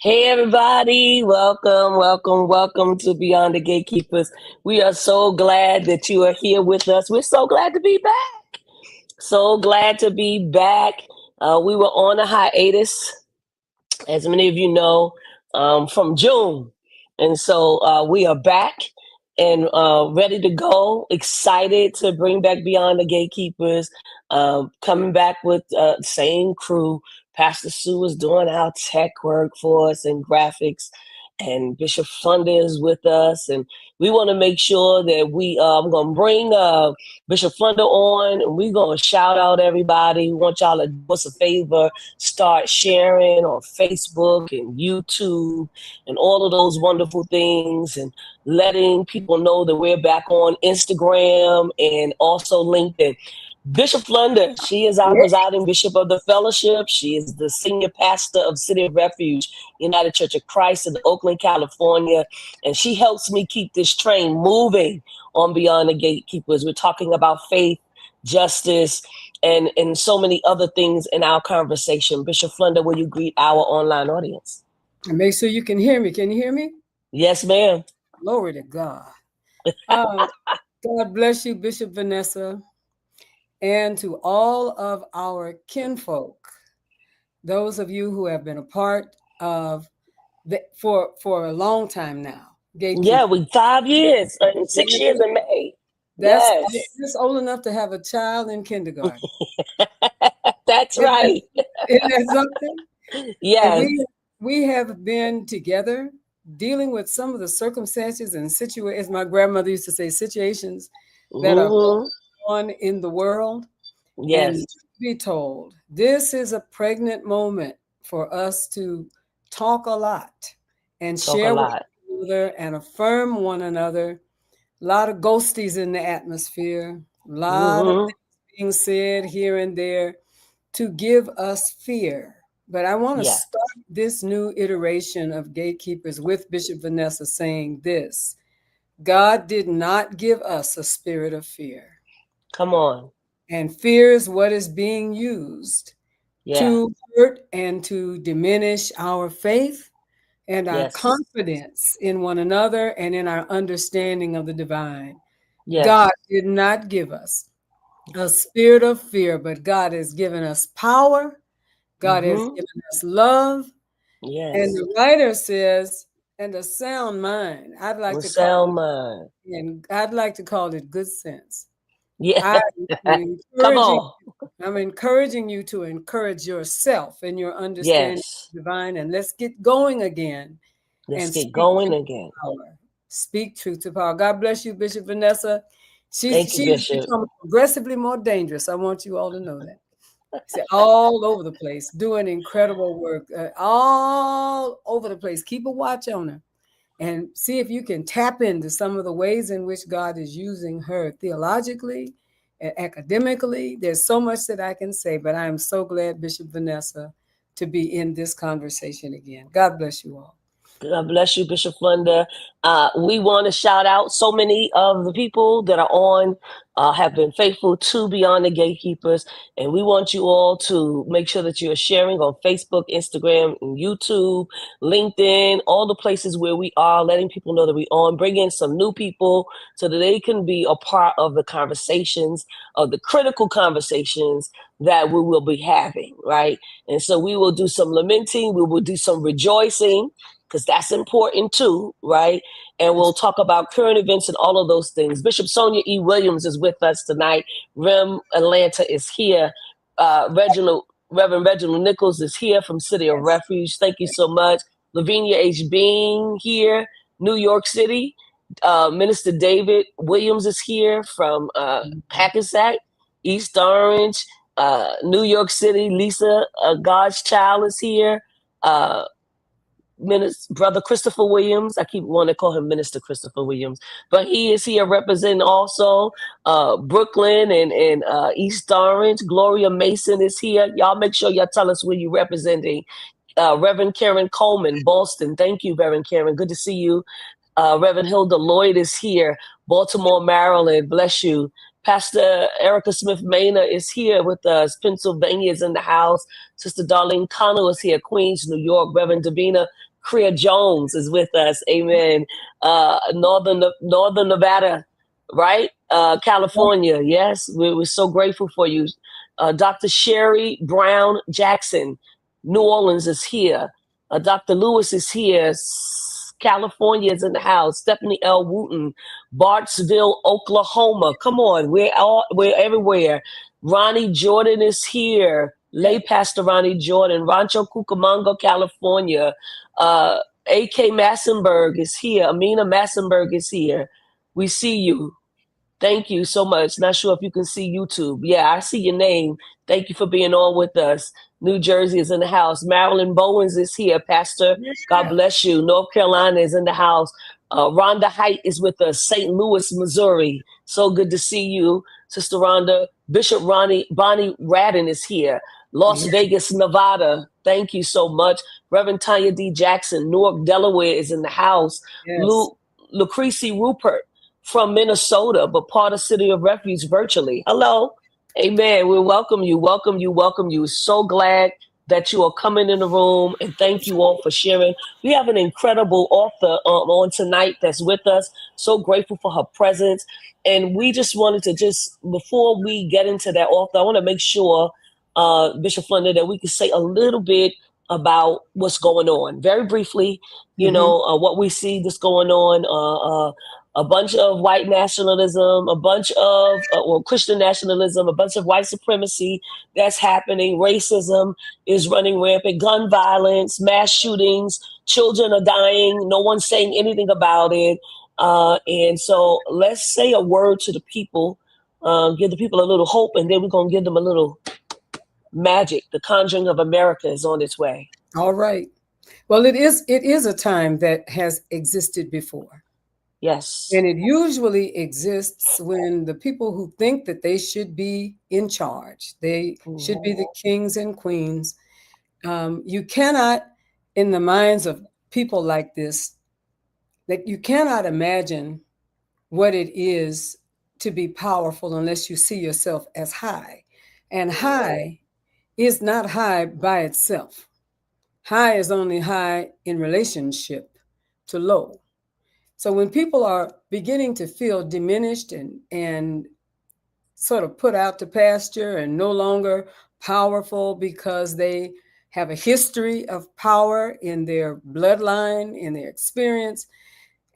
Hey everybody, welcome to Beyond the Gatekeepers. We are so glad that you are here with us. We're so glad to be back. We were on a hiatus, as many of you know, from June. And so we are back and ready to go, excited to bring back Beyond the Gatekeepers, coming back with the same crew. Pastor Sue is doing our tech work for us and graphics, and Bishop Flunder is with us. And we want to make sure that I'm going to bring Bishop Flunder on, and we're going to shout out everybody. We want y'all to do us a favor, start sharing on Facebook and YouTube and all of those wonderful things, and letting people know that we're back on Instagram and also LinkedIn. Bishop Flunder, she is our presiding bishop of the fellowship. She is the senior pastor of City of Refuge, United Church of Christ in Oakland, California. And she helps me keep this train moving on Beyond the Gatekeepers. We're talking about faith, justice, and so many other things in our conversation. Bishop Flunder, will you greet our online audience? And make sure you can hear me. Can you hear me? Yes, ma'am. Glory to God. God bless you, Bishop Vanessa, and to all of our kinfolk, those of you who have been a part of for a long time now. Yeah, Gatekeepers. we 5 years, 6 years in May. That's Yes, just old enough to have a child in kindergarten. that's Isn't that, right. isn't that something? And Yes. we have been together dealing with some of the circumstances and situations, as my grandmother used to say, situations that are Hmm. going on in the world. And Yes. be told, this is a pregnant moment for us to talk a lot and Talk a share with lot. one another and affirm one another. A lot of ghosties in the atmosphere, a lot of Hmm. things being said here and there to give us fear. But I want to Yeah. start this new iteration of Gatekeepers with Bishop Vanessa saying this: God did not give us a spirit of fear. Come on. And fear is what is being used Yeah. to hurt and to diminish our faith and our Yes. confidence in one another and in our understanding of the divine. God Yes. did not give us a spirit of fear, but God has given us power. God has Hmm. given us love. And Yes. the writer says, and a sound mind. A sound mind. I'd like to call it good sense. Yeah. I am Come encouraging on. I'm encouraging you to encourage yourself and your understanding Yes. of divine, and let's get going again Let's and get speak going truth again. to power. Speak truth to power. God bless you, Bishop Vanessa. Thank you, She's Bishop. become progressively more dangerous. I want you all to know that. She's all over the place, doing incredible work, all over the place. Keep a watch on her and see if you can tap into some of the ways in which God is using her theologically and academically. There's so much that I can say, but I am so glad, Bishop Vanessa, to be in this conversation again. God bless you all. God bless you, Bishop Flunder. We want to shout out so many of the people that are on, have been faithful to Beyond the Gatekeepers. And we want you all to make sure that you're sharing on Facebook, Instagram, and YouTube, LinkedIn, all the places where we are, letting people know that we're on. Bring in some new people so that they can be a part of the conversations, of the critical conversations that we will be having, right? And so we will do some lamenting, we will do some rejoicing, because that's important too, right? And we'll talk about current events and all of those things. Bishop Sonia E. Williams is with us tonight. Rem Atlanta is here. Reverend Reginald Nichols is here from City of Yes. Refuge. Thank you so much. Lavinia H. Bean here, New York City. Minister David Williams is here from Hackensack, East Orange, New York City. Lisa, God's Child, is here. Brother Christopher Williams. I keep wanting to call him Minister Christopher Williams, but he is here representing also Brooklyn and East Orange. Gloria Mason is here. Y'all make sure y'all tell us where you're representing. Reverend Karen Coleman, Boston. Thank you, Reverend Karen. Good to see you. Reverend Hilda Lloyd is here, Baltimore, Maryland. Bless you. Pastor Erica Smith Maynor is here with us. Pennsylvania is in the house. Sister Darlene Connell is here, Queens, New York. Reverend Davina Crea Jones is with us. Amen. Northern Nevada, right? California. Yes, we're so grateful for you. Dr. Sherry Brown Jackson, New Orleans is here. Dr. Lewis is here. California is in the house. Stephanie L. Wooten, Bartsville, Oklahoma. Come on, we're everywhere. Ronnie Jordan is here. Lay Pastor Ronnie Jordan, Rancho Cucamonga, California. A.K. Massenberg is here. Amina Massenberg is here. We see you. Thank you so much. Not sure if you can see YouTube. Yeah, I see your name. Thank you for being on with us. New Jersey is in the house. Marilyn Bowens is here, Pastor. God Yeah. bless you. North Carolina is in the house. Rhonda Height is with us. St. Louis, Missouri. So good to see you, Sister Rhonda. Bishop Bonnie Radden is here. Las Yeah. Vegas, Nevada. Thank you so much. Reverend Tanya D. Jackson, Newark, Delaware is in the house. Yes. Lucrece Rupert from Minnesota, but part of City of Refuge virtually. Hello. Amen. We welcome you, welcome you, welcome you. So glad that you are coming in the room, and thank you all for sharing. We have an incredible author on tonight that's with us. So grateful for her presence. And we just wanted to before we get into that author, I want to make sure, Bishop Flunder, that we can say a little bit about what's going on. Very briefly, what we see that's going on. A bunch of white nationalism, a bunch of Christian nationalism, a bunch of white supremacy that's happening. Racism is running rampant. Gun violence, mass shootings, children are dying. No one's saying anything about it. And so let's say a word to the people, give the people a little hope, and then we're going to give them a little magic. The Conjuring of America is on its way. All right. Well, it is a time that has existed before. Yes. And it usually exists when the people who think that they should be in charge, they should be the kings and queens. You cannot, in the minds of people like this, that you cannot imagine what it is to be powerful unless you see yourself as high. And high is not high by itself. High is only high in relationship to low. So when people are beginning to feel diminished and sort of put out to pasture and no longer powerful because they have a history of power in their bloodline, in their experience,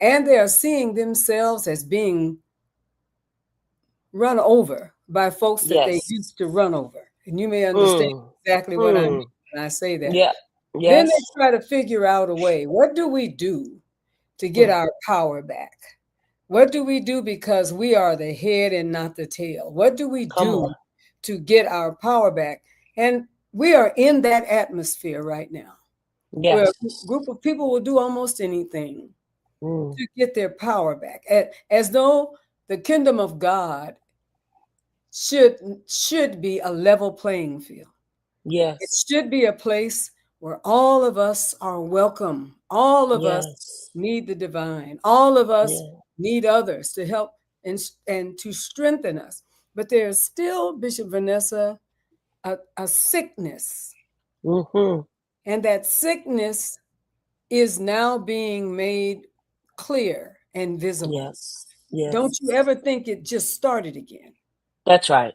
and they are seeing themselves as being run over by folks that they used to run over. And you may understand exactly what I mean when I say that. Yeah. Yes. Then they try to figure out a way. What do we do to get our power back? What do we do because we are the head and not the tail? What do we do to get our power back? And we are in that atmosphere right now, where a group of people will do almost anything to get their power back, as though the kingdom of God should be a level playing field. Yes. It should be a place where all of us are welcome. All of us need the divine. All of us need others to help and to strengthen us. But there's still, Bishop Vanessa, a sickness. And that sickness is now being made clear and visible. Yes. Yes. Don't you ever think it just started again? That's right.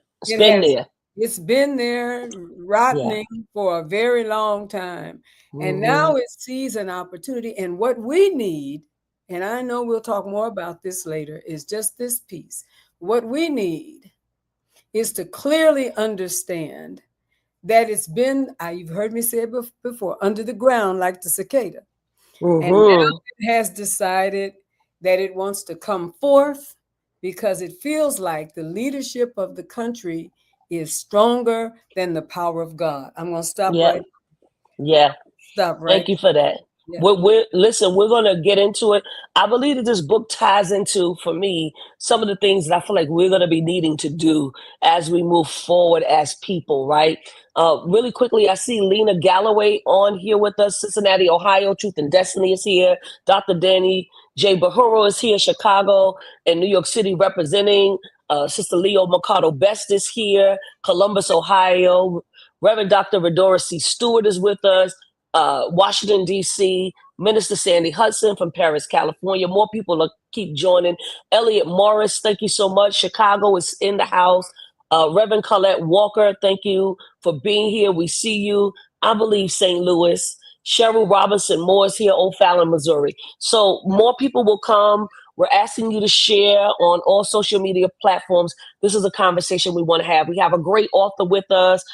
It's been there rotting for a very long time. And now it sees an opportunity. And what we need, and I know we'll talk more about this later, is just this piece. What we need is to clearly understand that it's been, you've heard me say it before, under the ground like the cicada. And now it has decided that it wants to come forth because it feels like the leadership of the country is stronger than the power of God. I'm going to stop right. Yeah. Stop right. Thank you for that. Yeah. Listen, we're going to get into it. I believe that this book ties into, for me, some of the things that I feel like we're going to be needing to do as we move forward as people, right? Really quickly, I see Lena Galloway on here with us, Cincinnati, Ohio. Truth and Destiny is here. Dr. Danny J. Bahuro is here, Chicago and New York City representing. Sister Leo Mercado Best is here, Columbus, Ohio. Reverend Dr. Redora C. Stewart is with us. Washington, D.C., Minister Sandy Hudson from Paris, California. More people keep joining. Elliot Morris, thank you so much. Chicago is in the house. Reverend Colette Walker, thank you for being here. We see you. I believe St. Louis. Cheryl Robinson Moore is here, O'Fallon, Missouri. So more people will come. We're asking you to share on all social media platforms. This is a conversation we want to have. We have a great author with us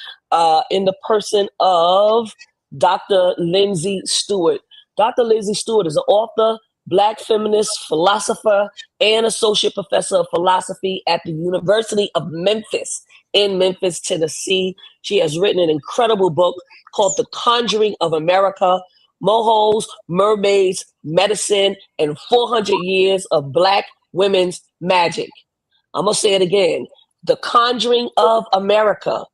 in the person of Dr. Lindsey Stewart. Dr. Lindsey Stewart is an author, Black feminist, philosopher, and associate professor of philosophy at the University of Memphis in Memphis, Tennessee. She has written an incredible book called The Conjuring of America, MOJOS, Mermaids, Medicine, and 400 Years of Black Women's Magic. I'm going to say it again. The Conjuring of America,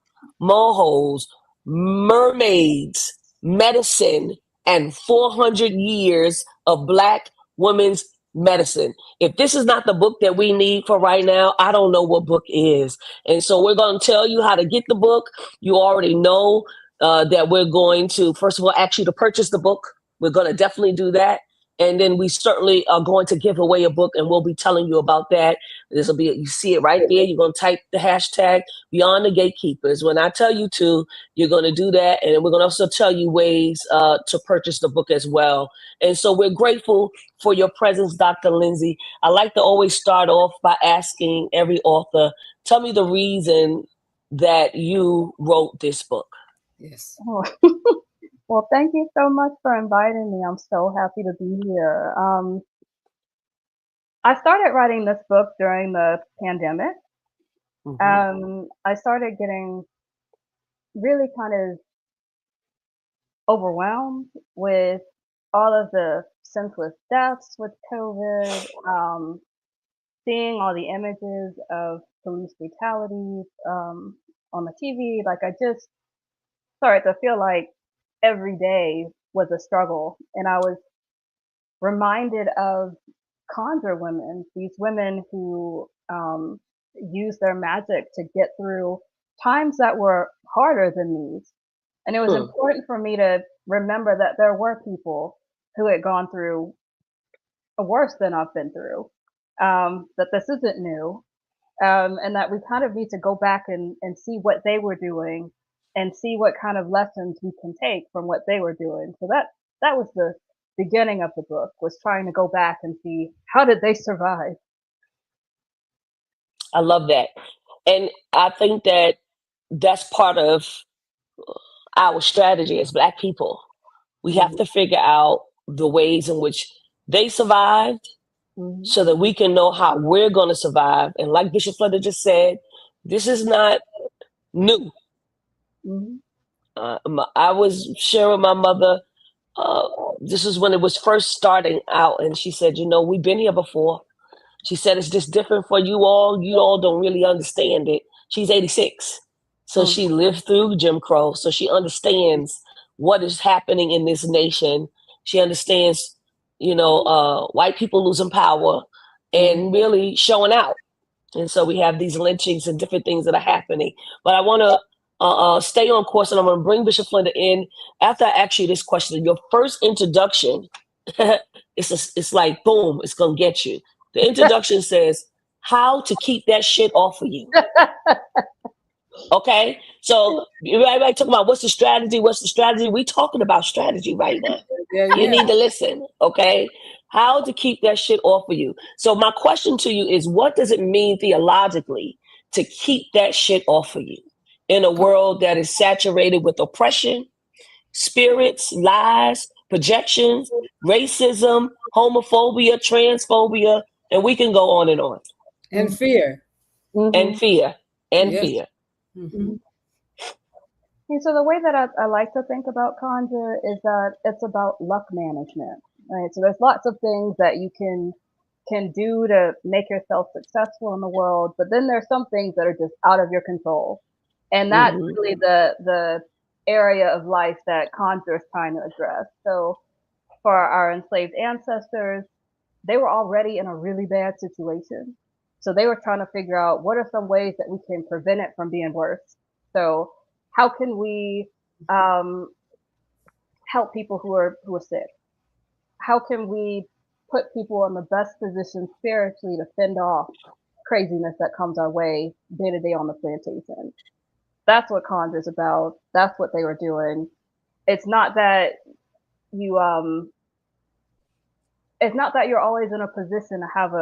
MOJOS, Mermaids, Medicine, and 400 Years of Black Women's Medicine. If this is not the book that we need for right now, I don't know what book is. And so we're going to tell you how to get the book. You already know that we're going to, first of all, ask you to purchase the book. We're going to definitely do that. And then we certainly are going to give away a book, and we'll be telling you about that. This will be, you see it right there. You're going to type the hashtag Beyond the Gatekeepers. When I tell you to, you're going to do that. And we're going to also tell you ways to purchase the book as well. And so we're grateful for your presence, Dr. Lindsey. I like to always start off by asking every author, tell me the reason that you wrote this book. Yes. Oh. Well, thank you so much for inviting me. I'm so happy to be here. I started writing this book during the pandemic. I started getting really kind of overwhelmed with all of the senseless deaths with COVID, seeing all the images of police brutality on the TV. Like, I just started to feel like every day was a struggle. And I was reminded of conjure women, these women who use their magic to get through times that were harder than these. And it was important for me to remember that there were people who had gone through worse than I've been through, that this isn't new, and that we kind of need to go back and see what they were doing and see what kind of lessons we can take from what they were doing. So that was the beginning of the book, was trying to go back and see, how did they survive? I love that. And I think that that's part of our strategy as Black people. We have to figure out the ways in which they survived so that we can know how we're going to survive. And like Bishop Flunder just said, this is not new. I was sharing with my mother, this is when it was first starting out, and she said, we've been here before. She said, it's just different for you all. You all don't really understand it. She's 86. So she lived through Jim Crow. So she understands what is happening in this nation. She understands, white people losing power and really showing out. And so we have these lynchings and different things that are happening. But I want to stay on course, and I'm going to bring Bishop Flunder in. After I ask you this question, your first introduction, it's like, boom, it's going to get you. The introduction says, how to keep that shit off of you. Okay? So everybody talking about what's the strategy? We talking about strategy right now. You need to listen, okay? How to keep that shit off of you. So my question to you is, what does it mean theologically to keep that shit off of you in a world that is saturated with oppression, spirits, lies, projections, racism, homophobia, transphobia, and we can go on and on. And fear. And fear. And Yes. fear. And so the way that I like to think about conjure is that it's about luck management, right? So there's lots of things that you can do to make yourself successful in the world, but then there's some things that are just out of your control. And that's really the area of life that conjure is trying to address. So for our enslaved ancestors, they were already in a really bad situation. So they were trying to figure out, what are some ways that we can prevent it from being worse? So how can we help people who are sick? How can we put people in the best position spiritually to fend off craziness that comes our way day to day on the plantation? That's what conjure is about. That's what they were doing. It's not that it's not that you're always in a position to have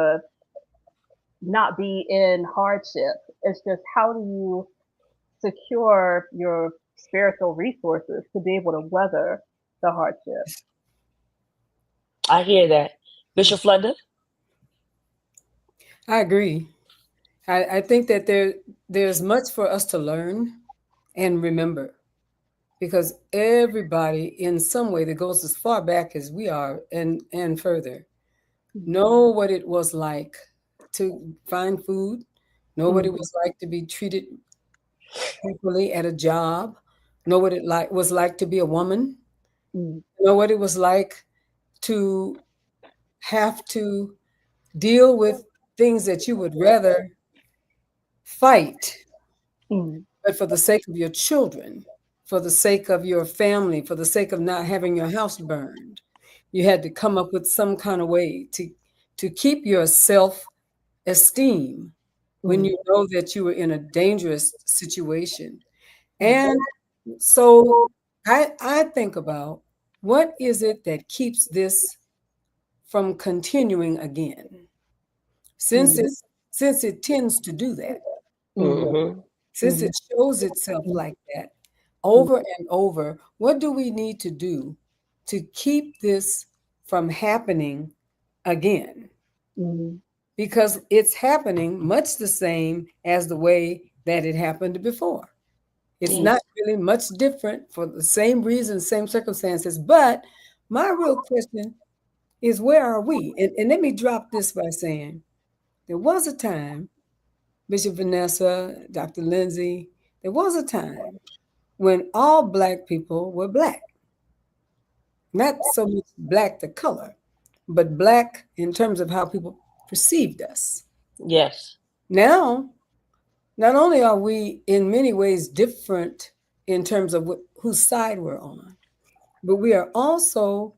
not be in hardship. It's just, how do you secure your spiritual resources to be able to weather the hardship? I hear that. Bishop Flunder? I agree. I think that there's much for us to learn and remember, because everybody in some way that goes as far back as we are and further know what it was like to find food, know what it was like to be treated equally at a job, know what it was like to be a woman, know what it was like to have to deal with things that you would rather fight, but for the sake of your children, for the sake of your family, for the sake of not having your house burned. You had to come up with some kind of way to keep your self-esteem when you know that you were in a dangerous situation. And so I think about, what is it that keeps this from continuing again? Since it tends to do that, since it shows itself like that over and over, what do we need to do to keep this from happening again? Because it's happening much the same as the way that it happened before. It's not really much different, for the same reasons, same circumstances. But my real question is, where are we? And let me drop this by saying, there was a time, Bishop Vanessa, Dr. Lindsey, there was a time when all Black people were Black. Not so much Black the color, but Black in terms of how people perceived us. Yes. Now, not only are we in many ways different in terms of whose side we're on, but we are also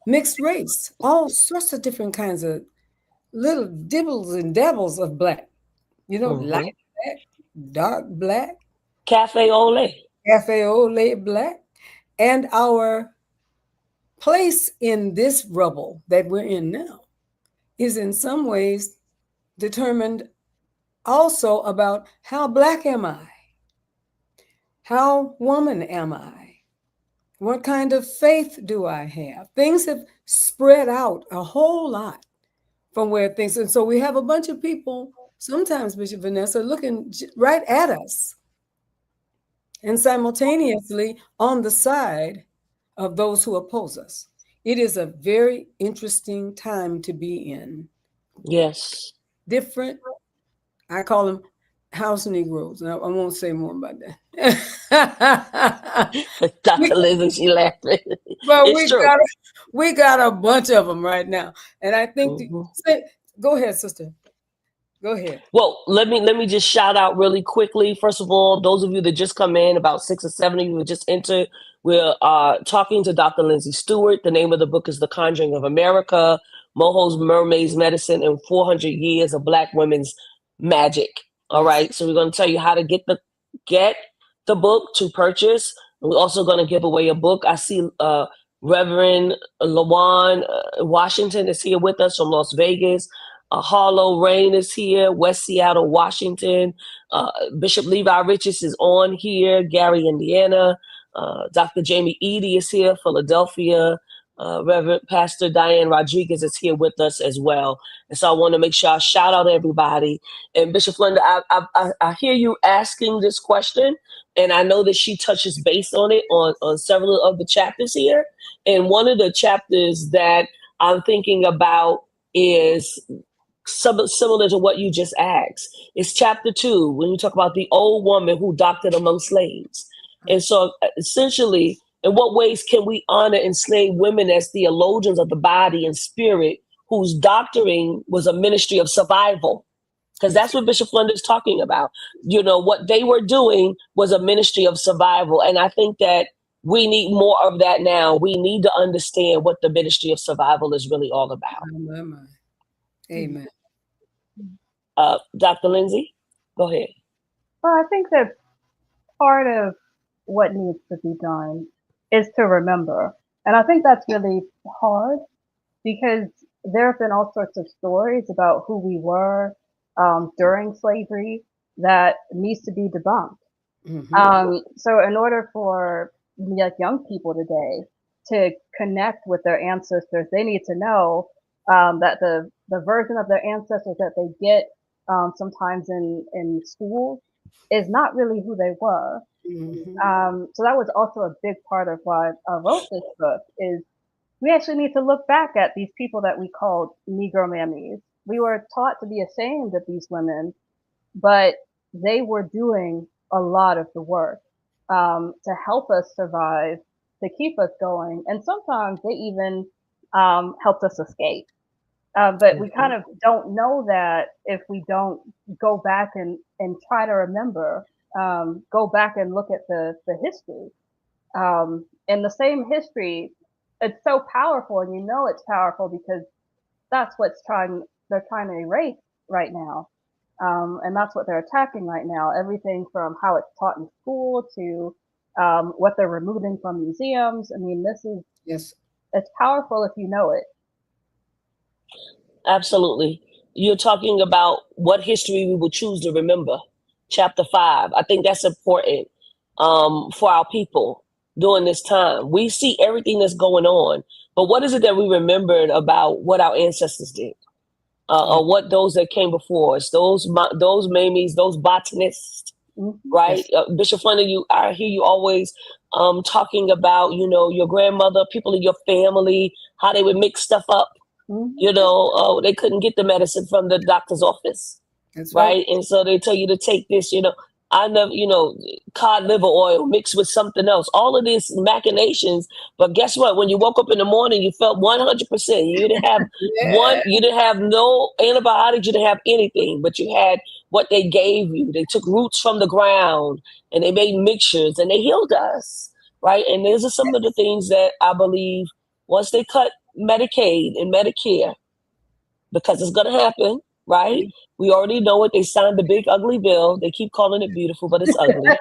mixed race, all sorts of different kinds of little dibbles and dabbles of Black, light Black, dark Black, Cafe ole. cafe au lait Black. And our place in this rubble that we're in now is in some ways determined also about how Black am I? How woman am I? What kind of faith do I have? Things have spread out a whole lot from where things, and so we have a bunch of people, sometimes, Bishop Vanessa, looking right at us and simultaneously on the side of those who oppose us. It is a very interesting time to be in. Yes. Different, I call them house Negroes. I won't say more about that. Dr. Lindsey, she laughing. But It's true. we got a bunch of them right now. And I think, go ahead, sister. Go ahead. Well, let me just shout out really quickly. First of all, those of you that just come in, about 6 or 7 of you who just entered, we're talking to Dr. Lindsey Stewart. The name of the book is The Conjuring of America, MOJOS, Mermaids, Medicine, and 400 Years of Black Women's Magic. All right. So we're going to tell you how to get the book to purchase. And we're also going to give away a book. I see Reverend Lawan Washington is here with us from Las Vegas. Harlow Rain is here, West Seattle, Washington. Bishop Levi Richards is on here, Gary, Indiana. Dr. Jamie Eady is here, Philadelphia. Reverend Pastor Diane Rodriguez is here with us as well. And so I want to make sure I shout out everybody. And Bishop Flunder, I hear you asking this question, and I know that she touches base on it on several of the chapters here. And one of the chapters that I'm thinking about is similar to what you just asked. It's chapter 2, when you talk about the old woman who doctored among slaves. And so essentially, in what ways can we honor enslaved women as theologians of the body and spirit whose doctoring was a ministry of survival? Because that's what Bishop Flunder is talking about. What they were doing was a ministry of survival. And I think that we need more of that now. We need to understand what the ministry of survival is really all about. Amen. Dr. Lindsey, go ahead. Well, I think that part of what needs to be done is to remember. And I think that's really hard, because there have been all sorts of stories about who we were during slavery that needs to be debunked. So in order for young people today to connect with their ancestors, they need to know that the version of their ancestors that they get sometimes in school is not really who they were. So that was also a big part of why I wrote this book, is we actually need to look back at these people that we called Negro mammies. We were taught to be ashamed of these women, but they were doing a lot of the work to help us survive, to keep us going. And sometimes they even helped us escape. But we kind of don't know that if we don't go back and try to remember, go back and look at the history. And the same history, it's so powerful, and you know it's powerful because that's what's they're trying to erase right now. And that's what they're attacking right now. Everything from how it's taught in school to what they're removing from museums. I mean, it's powerful if you know it. Absolutely. You're talking about what history we will choose to remember. Chapter 5. I think that's important for our people during this time. We see everything that's going on, but what is it that we remembered about what our ancestors did? Or what those that came before us, those MERMAIDS, those botanists, right? Yes. Bishop Flunder, I hear you always talking about, your grandmother, people in your family, how they would mix stuff up. They couldn't get the medicine from the doctor's office. That's right. And so they tell you to take this, I never, cod liver oil mixed with something else, all of these machinations. But guess what? When you woke up in the morning, you felt 100%. You didn't have you didn't have no antibiotics, you didn't have anything, but you had what they gave you. They took roots from the ground and they made mixtures and they healed us. Right. And these are some of the things that I believe once they cut Medicaid and Medicare, because it's going to happen, right? We already know it. They signed the big ugly bill. They keep calling it beautiful, but it's ugly,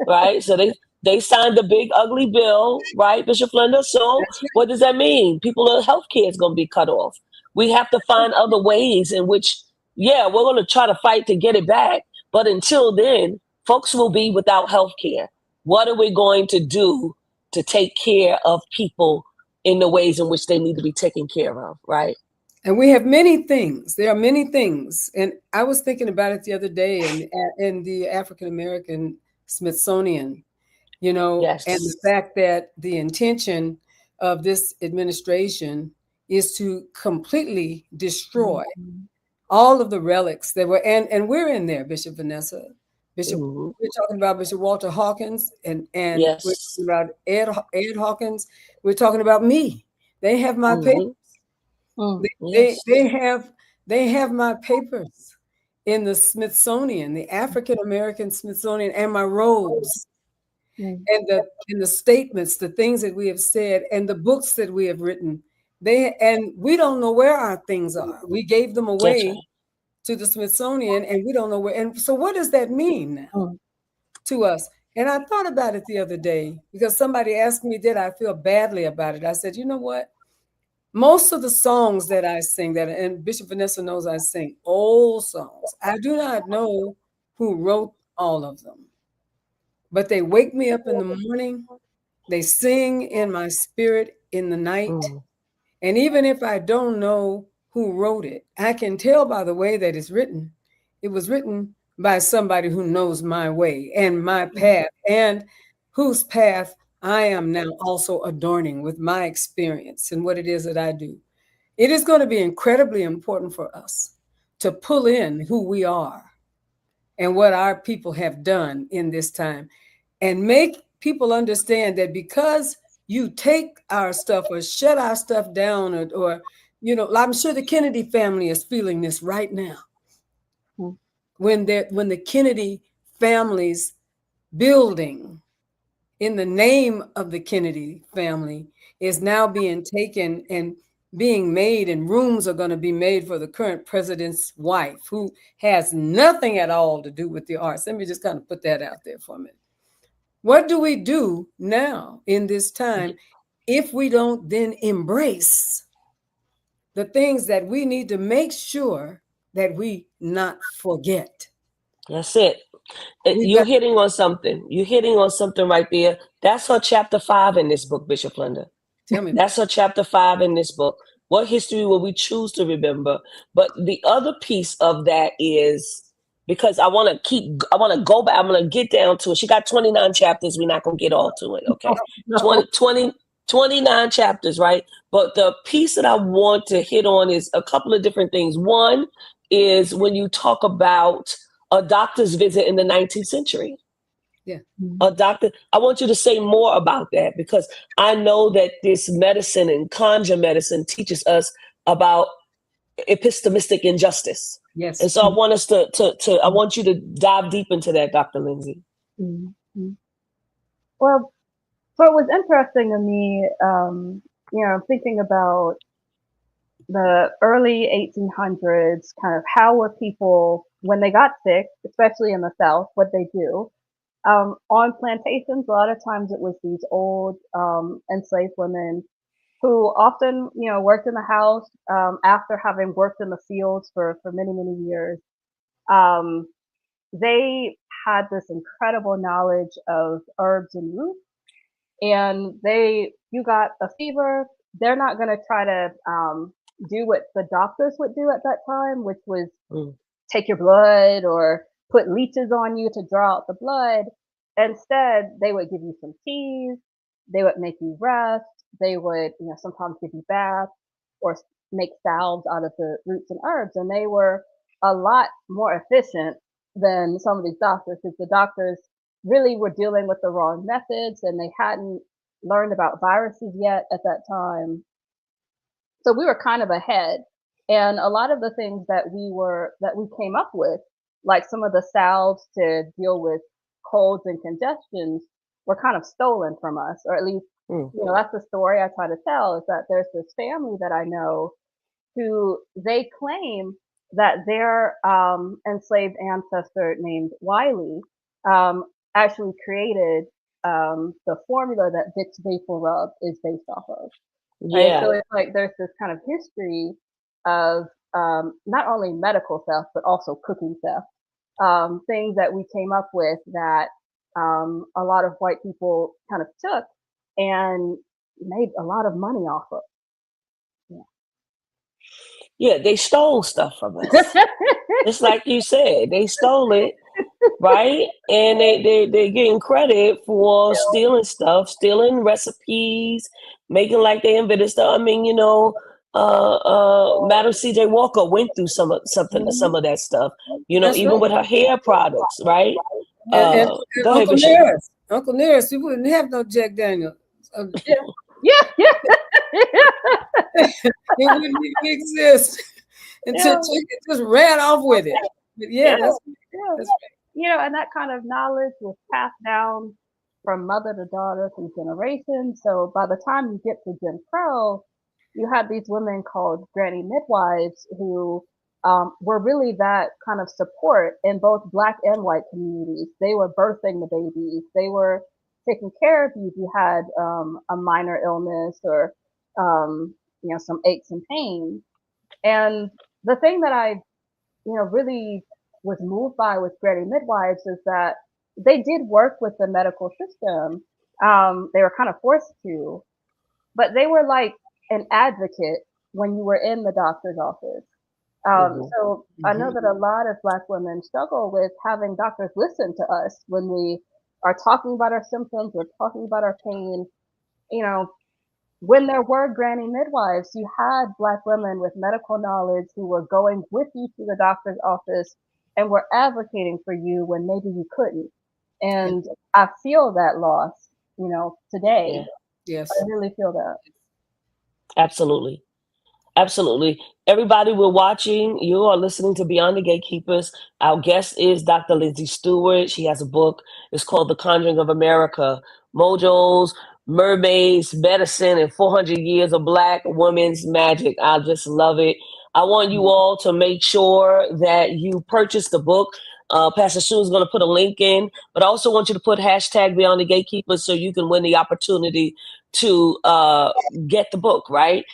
right? So they signed the big ugly bill, right, Bishop Flunder? So what does that mean? People's health care is going to be cut off. We have to find other ways in which, we're going to try to fight to get it back. But until then, folks will be without health care. What are we going to do to take care of people in the ways in which they need to be taken care of, right? And we have many things. There are many things. And I was thinking about it the other day in the African American Smithsonian, Yes. and the fact that the intention of this administration is to completely destroy all of the relics that were, and we're in there, Bishop Vanessa. Bishop, we're talking about Bishop Walter Hawkins and yes. we're talking about Ed Hawkins. We're talking about me. They have my papers. They have my papers in the Smithsonian, the African American Smithsonian, and my robes, and the statements, the things that we have said, and the books that we have written. And we don't know where our things are. We gave them away to the Smithsonian, and we don't know where. And so, what does that mean now to us? And I thought about it the other day because somebody asked me, did I feel badly about it? I said, you know what? Most of the songs that I sing, and Bishop Vanessa knows I sing old songs. I do not know who wrote all of them, but they wake me up in the morning. They sing in my spirit in the night. And even if I don't know who wrote it, I can tell by the way that it's written. It was written by somebody who knows my way and my path, and whose path I am now also adorning with my experience and what it is that I do. It is going to be incredibly important for us to pull in who we are and what our people have done in this time, and make people understand that because you take our stuff or shut our stuff down, or I'm sure the Kennedy family is feeling this right now. When the Kennedy family's building in the name of the Kennedy family is now being taken and being made, and rooms are going to be made for the current president's wife, who has nothing at all to do with the arts. Let me just kind of put that out there for a minute. What do we do now in this time if we don't then embrace the things that we need to make sure that we not forget? That's it. You're hitting on something. You're hitting on something right there. That's her chapter 5 in this book, Bishop Flunder. Tell me. That's her chapter 5 in this book. What history will we choose to remember? But the other piece of that is, because I want to go back. I'm going to get down to it. She got 29 chapters. We're not going to get all to it. Okay. No. 29 chapters, right? But the piece that I want to hit on is a couple of different things. One is when you talk about a doctor's visit in the 19th century. Yeah. A doctor. I want you to say more about that, because I know that this medicine and conjure medicine teaches us about epistemistic injustice. Yes. And so I want us I want you to dive deep into that, Dr. Lindsey. Well, So it was interesting to me, thinking about the early 1800s, kind of how were people, when they got sick, especially in the South, what they do. On plantations, a lot of times it was these old enslaved women who often, worked in the house after having worked in the fields for many, many years. Um, they had this incredible knowledge of herbs and roots, and you got a fever, they're not going to try to do what the doctors would do at that time, which was take your blood or put leeches on you to draw out the blood. Instead, they would give you some teas, they would make you rest, they would, sometimes give you baths or make salves out of the roots and herbs. And they were a lot more efficient than some of these doctors, because the doctors really were dealing with the wrong methods and they hadn't learned about viruses yet at that time. So we were kind of ahead. And a lot of the things that we came up with, like some of the salves to deal with colds and congestions, were kind of stolen from us, or at least, that's the story I try to tell, is that there's this family that I know who they claim that their enslaved ancestor named Wiley actually created the formula that Vicks Vapor Rub is based off of. Right? Yeah. So it's like there's this kind of history of not only medical theft, but also cooking theft. Things that we came up with that a lot of white people kind of took and made a lot of money off of. Yeah, they stole stuff from us. It's like you said, they stole it, right? And they're getting credit for stealing stuff, stealing recipes, making like they invented stuff. I mean, Madam C.J. Walker went through some of that stuff. That's even right. with her hair products, right? And Go ahead, Uncle Bishop. Nearest, Uncle Nearest, we wouldn't have no Jack Daniel. Yeah. It wouldn't even exist until Chicken just ran off with it. But that's right. And that kind of knowledge was passed down from mother to daughter through generations. So by the time you get to Jim Crow, you had these women called granny midwives who were really that kind of support in both Black and white communities. They were birthing the babies. They were taking care of you if you had a minor illness or some aches and pains. And the thing that I really was moved by with granny midwives is that they did work with the medical system. They were kind of forced to, but they were like an advocate when you were in the doctor's office. So I know that a lot of Black women struggle with having doctors listen to us when we are talking about our symptoms, we're talking about our pain. When there were granny midwives, you had Black women with medical knowledge who were going with you to the doctor's office and were advocating for you when maybe you couldn't. And I feel that loss, today. Yes. I really feel that. Absolutely. Absolutely. Everybody, we're watching. You are listening to Beyond the Gatekeepers. Our guest is Dr. Lindsey Stewart. She has a book. It's called The Conjuring of America, MOJOS, Mermaids, Medicine, and 400 Years of Black Women's Magic. I just love it. I want you all to make sure that you purchase the book. Pastor Sue is going to put a link in, but I also want you to put hashtag Beyond the Gatekeepers so you can win the opportunity to get the book, right?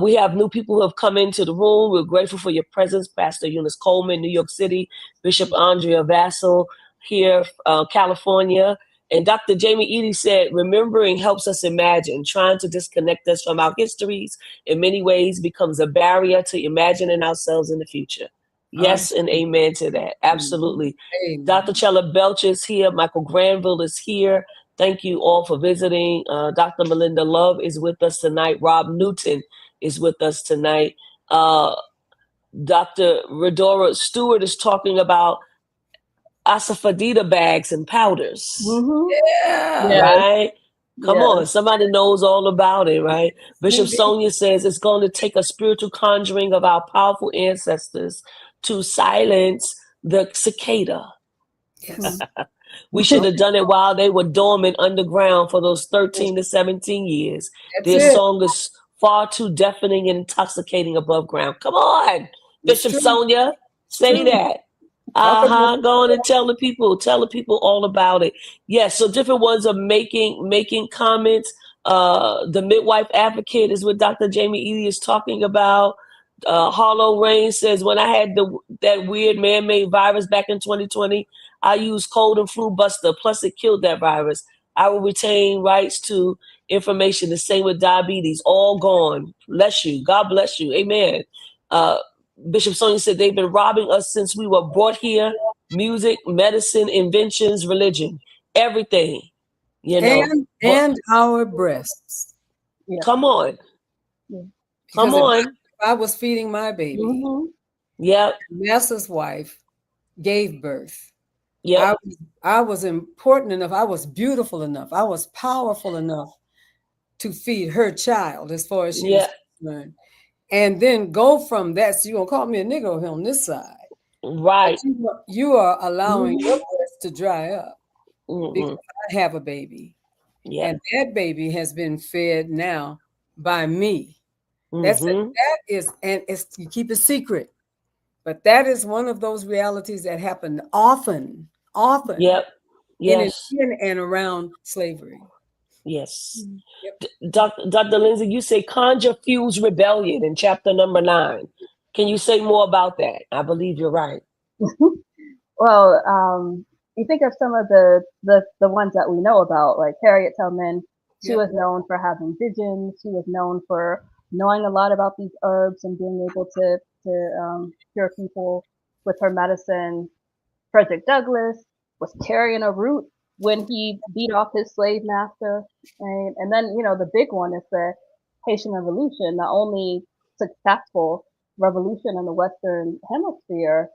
We have new people who have come into the room. We're grateful for your presence. Pastor Eunice Coleman, New York City, Bishop Andrea Vassell here, California. And Dr. Jamie Eady said, remembering helps us imagine. Trying to disconnect us from our histories in many ways becomes a barrier to imagining ourselves in the future. Yes, and amen to that. Absolutely. Amen. Dr. Chella Belch is here. Michael Granville is here. Thank you all for visiting. Dr. Melinda Love is with us tonight. Rob Newton is with us tonight. Dr. Redora Stewart is talking about asafoetida bags and powders. Yeah. Right? Come on, somebody knows all about it, right? Bishop Sonia says it's going to take a spiritual conjuring of our powerful ancestors to silence the cicada. Yes. We should have done it while they were dormant underground for those 13 to 17 years. That's Their it. song is far too deafening and intoxicating above ground. Come on, It's Bishop true. Sonia, say True. that. Talk about Go on and tell the people all about it. Yes, so different ones are making comments. The midwife advocate is what Dr. Jamie Eady is talking about. Harlow Rain says, when I had that weird man-made virus back in 2020, I used cold and flu buster. Plus, it killed that virus. I will retain rights to information. The same with diabetes. All gone. Bless you. God bless you. Amen. Bishop Sonia said they've been robbing us since we were brought here. Music, medicine, inventions, religion, everything. You know. and our breasts. Yeah. Come on. Yeah. Come on. If I was feeding my baby, Mm-hmm. Yep. Vanessa's wife gave birth. Yep. I was important enough. I was beautiful enough. I was powerful enough to feed her child as far as she was concerned. And then go from that. So you're going to call me a nigger on this side. Right. You are allowing your breast to dry up because I have a baby. Yeah. And that baby has been fed now by me. Mm-hmm. That is, and you keep it secret. But that is one of those realities that happen often. Yep. Yes. In and around slavery. Yes. Yep. Dr. Lindsey, you say conjure fuse rebellion in chapter number 9. Can you say more about that? I believe you're right. Well, you think of some of the ones that we know about, like Harriet Tubman. She was known for having visions. She was known for knowing a lot about these herbs and being able to cure people with her medicine. Frederick Douglass was carrying a root when he beat off his slave master. Right? And then, the big one is the Haitian Revolution, the only successful revolution in the Western Hemisphere.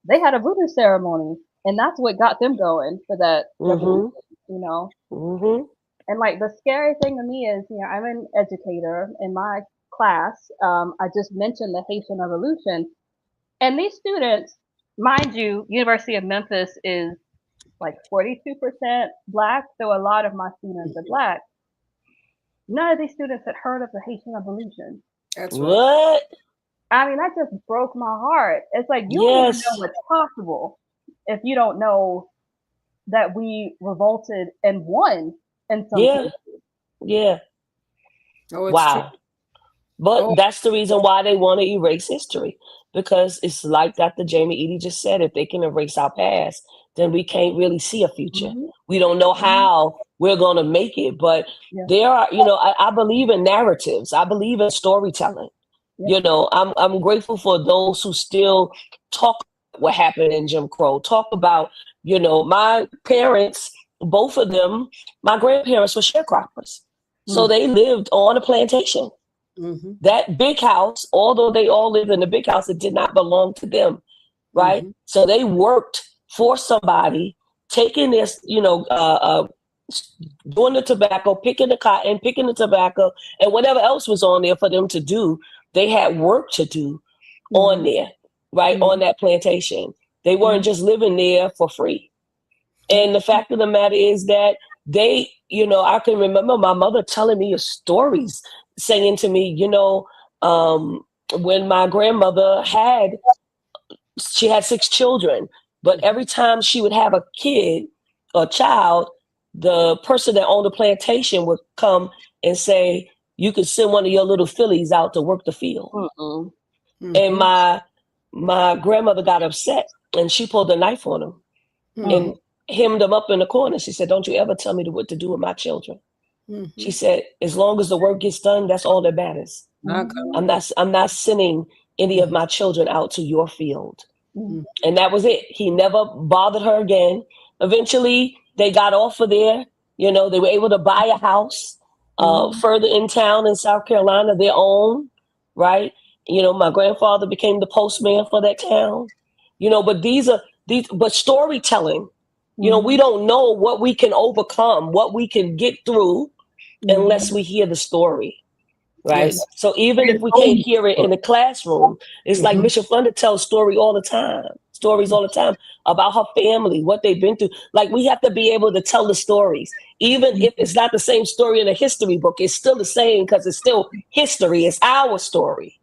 They had a voodoo ceremony, and that's what got them going for that revolution, Mm-hmm. And like the scary thing to me is, I'm an educator in my class. I just mentioned the Haitian Revolution, and these students, mind you, University of Memphis is like 42% Black, so a lot of my students are Black. None of these students had heard of the Haitian Revolution. That's right. What? I mean, that just broke my heart. It's like, you don't even know what's possible if you don't know that we revolted and won in some cases. Yeah. Oh, it's wow. true. But that's the reason why they want to erase history, because it's like Dr. Jamie Eady just said, if they can erase our past, then we can't really see a future. Mm-hmm. We don't know how we're going to make it. But there are, I believe in narratives. I believe in storytelling. Yeah. I'm grateful for those who still talk about what happened in Jim Crow, talk about, my parents, both of them, my grandparents were sharecroppers. So they lived on a plantation. Mm-hmm. That big house, although they all lived in the big house, it did not belong to them, right? Mm-hmm. So they worked for somebody, taking this, doing the tobacco, picking the cotton, picking the tobacco, and whatever else was on there for them to do. They had work to do on there, right? On that plantation. They weren't just living there for free. And the fact of the matter is that they, I can remember my mother telling me stories, saying to me, when my grandmother she had 6 children, but every time she would have a kid or child, the person that owned the plantation would come and say, you could send one of your little fillies out to work the field. Mm-hmm. And my grandmother got upset and she pulled a knife on him and hemmed him up in the corner. She said, don't you ever tell me what to do with my children. Mm-hmm. She said, as long as the work gets done, that's all that matters. Mm-hmm. I'm not sending any of my children out to your field. Mm-hmm. And that was it. He never bothered her again. Eventually, they got off of there. They were able to buy a house further in town in South Carolina, their own, right? My grandfather became the postman for that town. But but storytelling, we don't know what we can overcome, what we can get through unless we hear the story. right? Yes. So even if we can't hear it in the classroom, it's like Mhm. Bishop Flunder tells stories all the time about her family, what they've been through. Like, we have to be able to tell the stories, even if it's not the same story in a history book. It's still the same because it's still history. It's our story,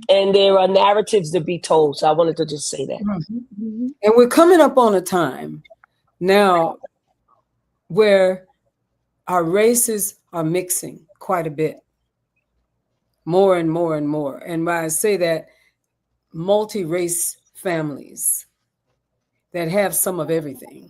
and there are narratives to be told. So I wanted to just say that. And we're coming up on a time now where our races are mixing quite a bit, more and more and more. And when I say that, multi-race families that have some of everything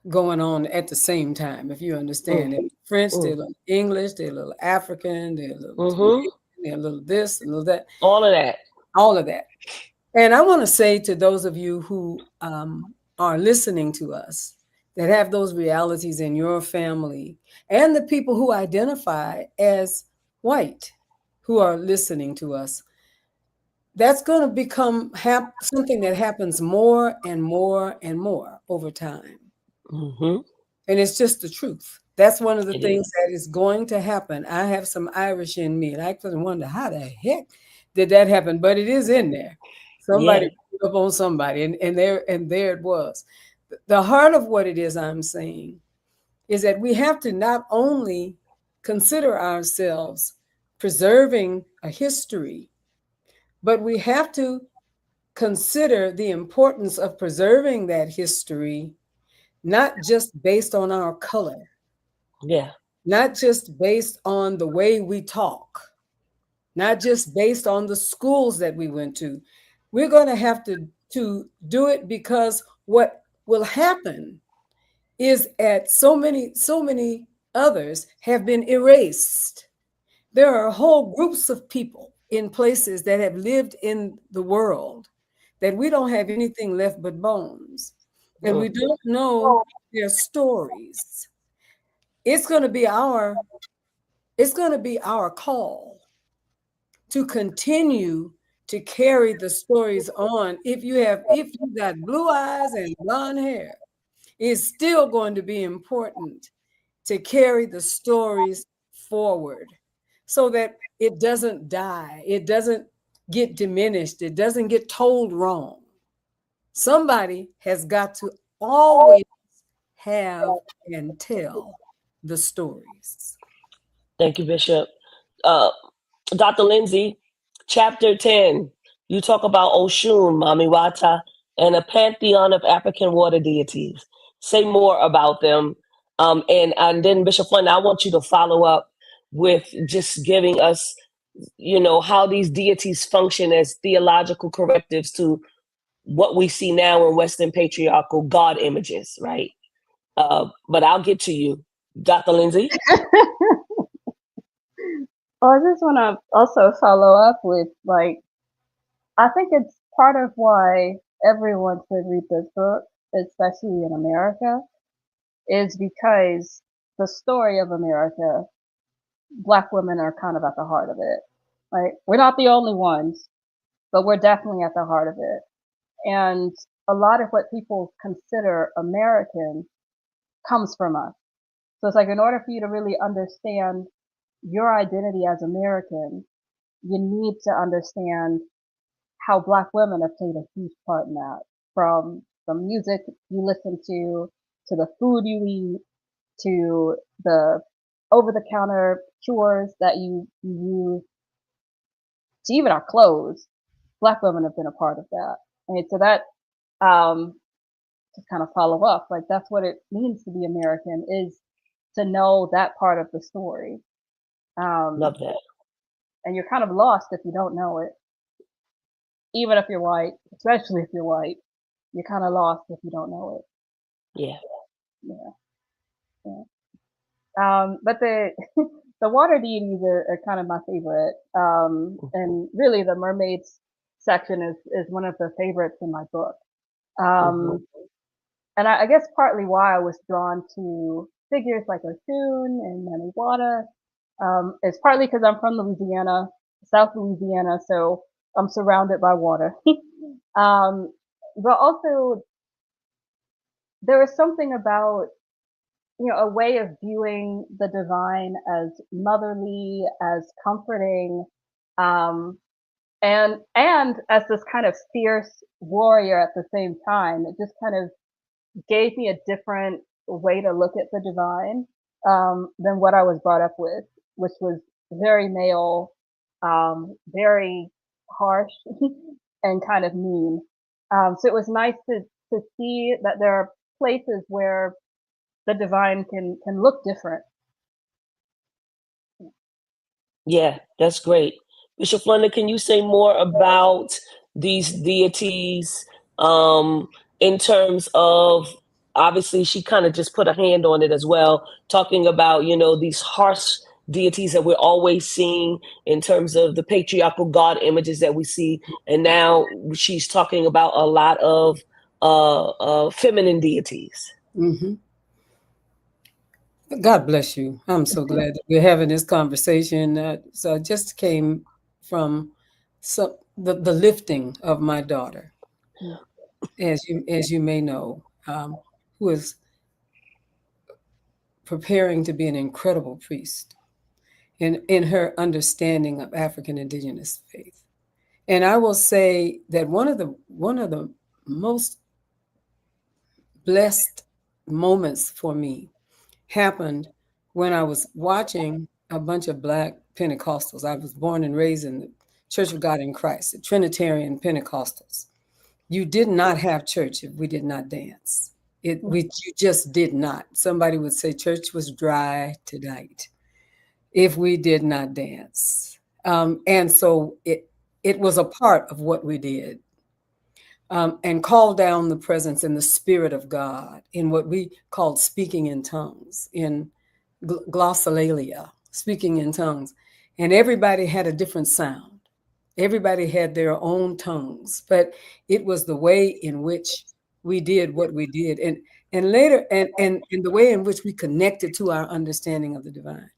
going on at the same time, if you understand it. French, they're a little English, they're a little African, they're a little Jamaican, they're a little this, a little that. All of that. All of that. And I want to say to those of you who are listening to us, that have those realities in your family, and the people who identify as white who are listening to us, that's going to become something that happens more and more and more over time. And it's just the truth. That's one of the things that is going to happen. I have some Irish in me, and I couldn't wonder how the heck did that happen, but it is in there. Somebody put up on somebody, and there it was. The heart of what it is I'm saying is that we have to not only consider ourselves preserving a history, but we have to consider the importance of preserving that history, not just based on our color, not just based on the way we talk, not just based on the schools that we went to. We're going to have to do it, because what will happen is at so many others have been erased. There are whole groups of people in places that have lived in the world that we don't have anything left but bones, and we don't know their stories. It's going to be our call to continue to carry the stories on. If you got blue eyes and blonde hair, it's still going to be important to carry the stories forward so that it doesn't die, it doesn't get diminished, it doesn't get told wrong. Somebody has got to always have and tell the stories. Thank you, Bishop. Dr. Lindsey, chapter 10, you talk about Oshun, Mamiwata, and a pantheon of African water deities. Say more about them. And then, Bishop Flynn, I want you to follow up with just giving us, how these deities function as theological correctives to what we see now in Western patriarchal God images, right? But I'll get to you, Dr. Lindsey. Well, I just want to also follow up with, I think it's part of why everyone should read this book, especially in America, is because the story of America, Black women are kind of at the heart of it. Right? We're not the only ones, but we're definitely at the heart of it. And a lot of what people consider American comes from us. So it's like, in order for you to really understand your identity as American, you need to understand how Black women have played a huge part in that. From the music you listen to the food you eat, to the over-the-counter cures that you use, to even our clothes. Black women have been a part of that. And so that, to kind of follow up, that's what it means to be American, is to know that part of the story. Love that. And you're kind of lost if you don't know it. Even if you're white, especially if you're white, you're kind of lost if you don't know it. Yeah. But the the water deities are kind of my favorite. And really the mermaids section is one of the favorites in my book. And I guess partly why I was drawn to figures like Oshun and Mamiwata is partly because I'm from Louisiana, South Louisiana, so I'm surrounded by water. But also there is something about a way of viewing the divine as motherly, as comforting, and as this kind of fierce warrior at the same time. It just kind of gave me a different way to look at the divine than what I was brought up with, which was very male, very harsh, and kind of mean. So it was nice to see that there are places where the divine can look different. Yeah, that's great. Bishop Flunder, can you say more about these deities in terms of, obviously she kind of just put a hand on it as well, talking about, these harsh deities that we're always seeing in terms of the patriarchal God images that we see. And now she's talking about a lot of feminine deities. Mm-hmm. God bless you. I'm so glad that we're having this conversation. So I just came from the lifting of my daughter, as you may know, who is preparing to be an incredible priest in her understanding of African indigenous faith. And I will say that one of the most blessed moments for me happened when I was watching a bunch of Black Pentecostals. I was born and raised in the Church of God in Christ, the Trinitarian Pentecostals. You did not have church if we did not dance. You just did not. Somebody would say church was dry tonight if we did not dance. And so it was a part of what we did. And call down the presence and the Spirit of God in what we called speaking in tongues, in glossolalia, speaking in tongues. And everybody had a different sound. Everybody had their own tongues, but it was the way in which we did what we did. And later, and the way in which we connected to our understanding of the divine.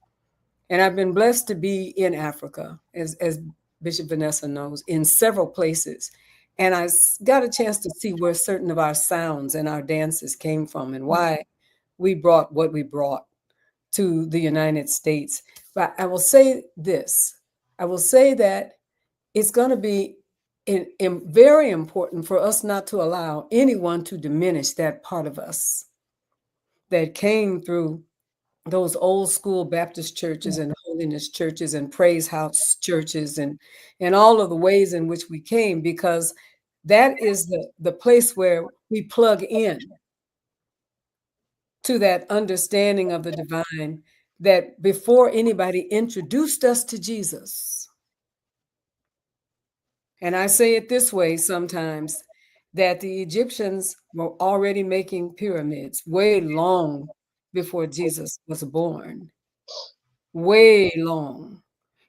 And I've been blessed to be in Africa, as Bishop Vanessa knows, in several places. And I got a chance to see where certain of our sounds and our dances came from and why we brought what we brought to the United States. But I will say this. I will say that it's going to be very important for us not to allow anyone to diminish that part of us that came through those old school Baptist churches and holiness churches and praise house churches and all of the ways in which we came, because that is the place where we plug in to that understanding of the divine that before anybody introduced us to Jesus. And I say it this way sometimes, that the Egyptians were already making pyramids way long before Jesus was born. Way long.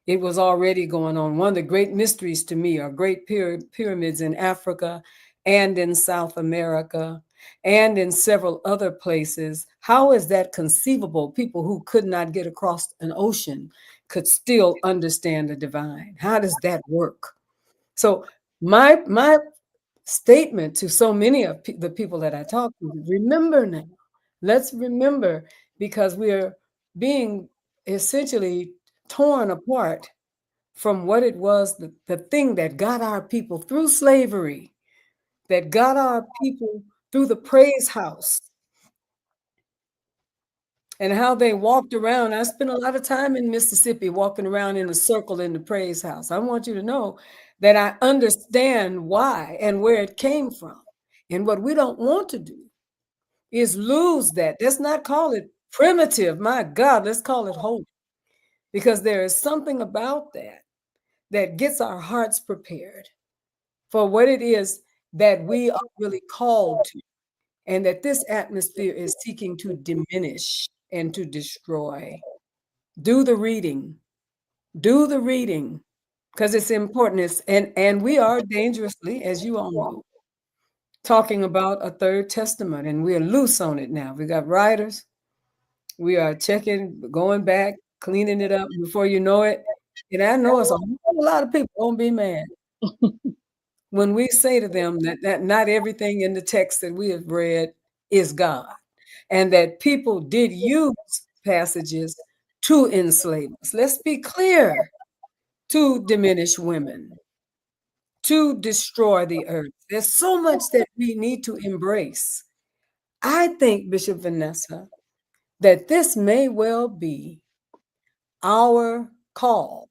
It was already going on. One of the great mysteries to me are great pyramids in Africa and in South America and in several other places. How is that conceivable? People who could not get across an ocean could still understand the divine. How does that work? So my statement to so many of the people that I talk to, remember now. Let's remember, because we're being essentially torn apart from what it was, the thing that got our people through slavery, that got our people through the praise house, and how they walked around. I spent a lot of time in Mississippi walking around in a circle in the praise house. I want you to know that I understand why and where it came from. And what we don't want to do is lose that. Let's not call it primitive. My God, let's call it holy. Because there is something about that gets our hearts prepared for what it is that we are really called to, and that this atmosphere is seeking to diminish and to destroy. Do the reading, because it's important. And we are dangerously, as you all know, talking about a third testament, and we're loose on it now. We got writers, we are checking, going back, cleaning it up before you know it. And I know it's a whole lot of people won't be mad when we say to them that not everything in the text that we have read is God. and that people did use passages to enslave us. Let's be clear, to diminish women, to destroy the earth. There's so much that we need to embrace. I think, Bishop Vanessa, that this may well be our call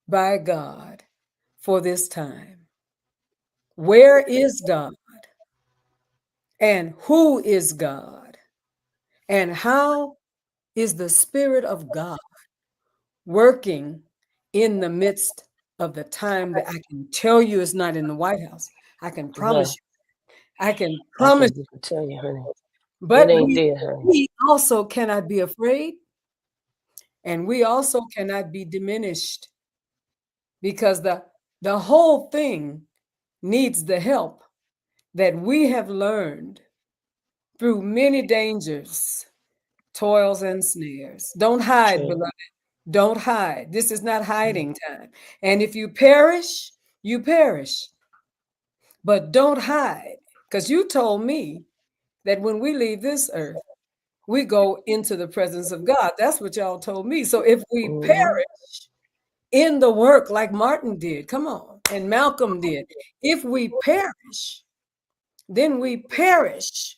by God for this time. Where is God? And who is God? And how is the Spirit of God working in the midst of the time that I can tell you it's not in the White House? I can promise you. I can promise you. I can tell you, honey. But It ain't there, honey. we also cannot be afraid, and we also cannot be diminished, because the whole thing needs the help that we have learned through many dangers, toils, and snares. Don't hide, True. beloved. Don't hide. This is not hiding time. And if you perish, you perish. But don't hide, because you told me that when we leave this earth, we go into the presence of God. That's what y'all told me. So if we perish in the work like Martin did, come on, and Malcolm did, if we perish, then we perish,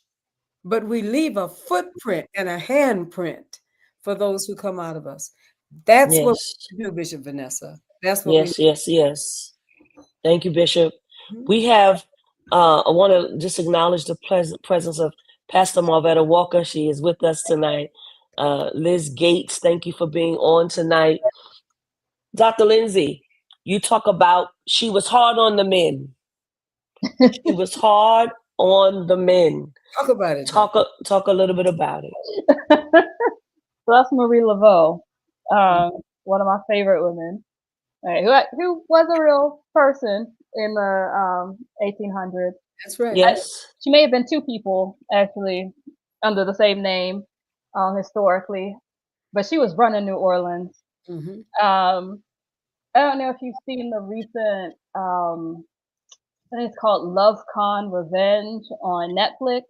but we leave a footprint and a handprint for those who come out of us. That's what we do, Bishop Vanessa. That's what we do. Yes. Thank you, Bishop. We have, I want to just acknowledge the presence of Pastor Marvetta Walker. She is with us tonight. Liz Gates, thank you for being on tonight. Dr. Lindsey, you talk about she was hard on the men. She was hard on the men. Talk about it. Talk a little bit about it. So that's Marie Laveau, one of my favorite women, right, who was a real person in the 1800s. That's right. Yes. She may have been two people, actually, under the same name, historically, but she was running New Orleans. Mm-hmm. I don't know if you've seen the recent, I think it's called Love Con Revenge on Netflix.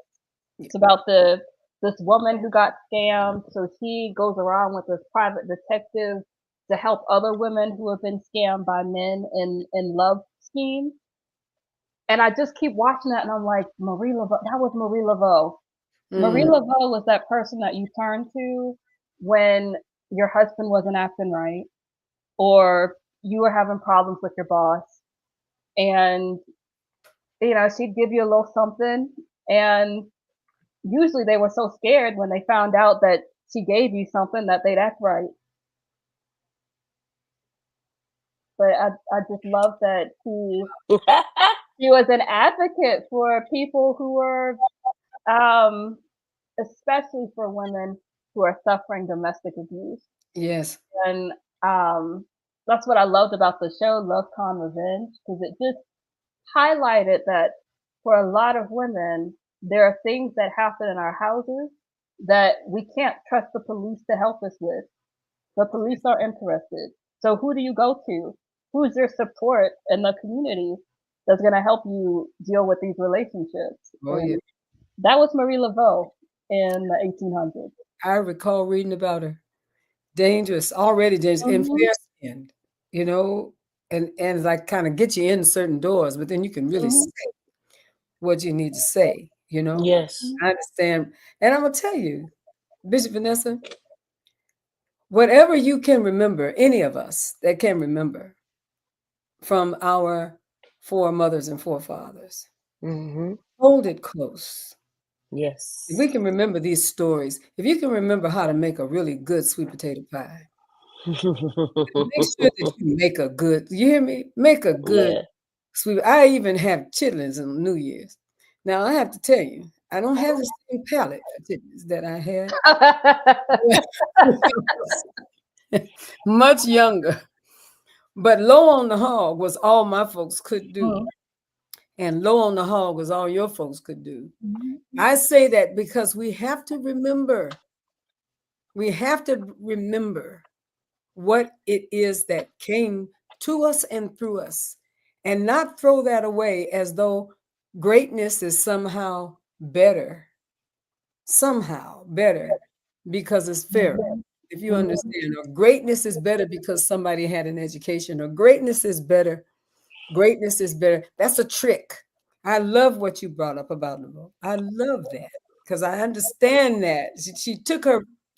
It's about this woman who got scammed. So she goes around with this private detective to help other women who have been scammed by men in love schemes. And I just keep watching that, and I'm like, Marie Laveau, that was Marie Laveau. Marie Laveau was that person that you turn to when your husband wasn't acting right, or you were having problems with your boss. And, she'd give you a little something. And usually they were so scared when they found out that she gave you something that they'd act right. But I just love that she was an advocate for people who were, especially for women who are suffering domestic abuse. Yes. And that's what I loved about the show, Love Con Revenge, because it just highlighted that for a lot of women, there are things that happen in our houses that we can't trust the police to help us with. The police are interested. So who do you go to? Who's your support in the community that's going to help you deal with these relationships? Oh, yeah. That was Marie Laveau in the 1800s. I recall reading about her. Dangerous, already dangerous, and fair-skinned, and like kind of get you in certain doors, but then you can really say what you need to say, Yes. I understand. And I'm going to tell you, Bishop Vanessa, whatever you can remember, any of us that can remember from our foremothers and forefathers, hold it close. Yes. If we can remember these stories, if you can remember how to make a really good sweet potato pie, make sure that you make a good, you hear me? Make a good sweet. I even have chitlins on New Year's. Now, I have to tell you, I don't have the same palate for chitlins that I had. Much younger. But low on the hog was all my folks could do. And low on the hog was all your folks could do. I say that because we have to remember. We have to remember what it is that came to us and through us, and not throw that away as though greatness is somehow better somehow better because it's fairer. Mhm. If you Mhm. understand, or greatness is better because somebody had an education, or greatness is better. Greatness is better. That's a trick. I love what you brought up about the book. I love that because I understand that. She took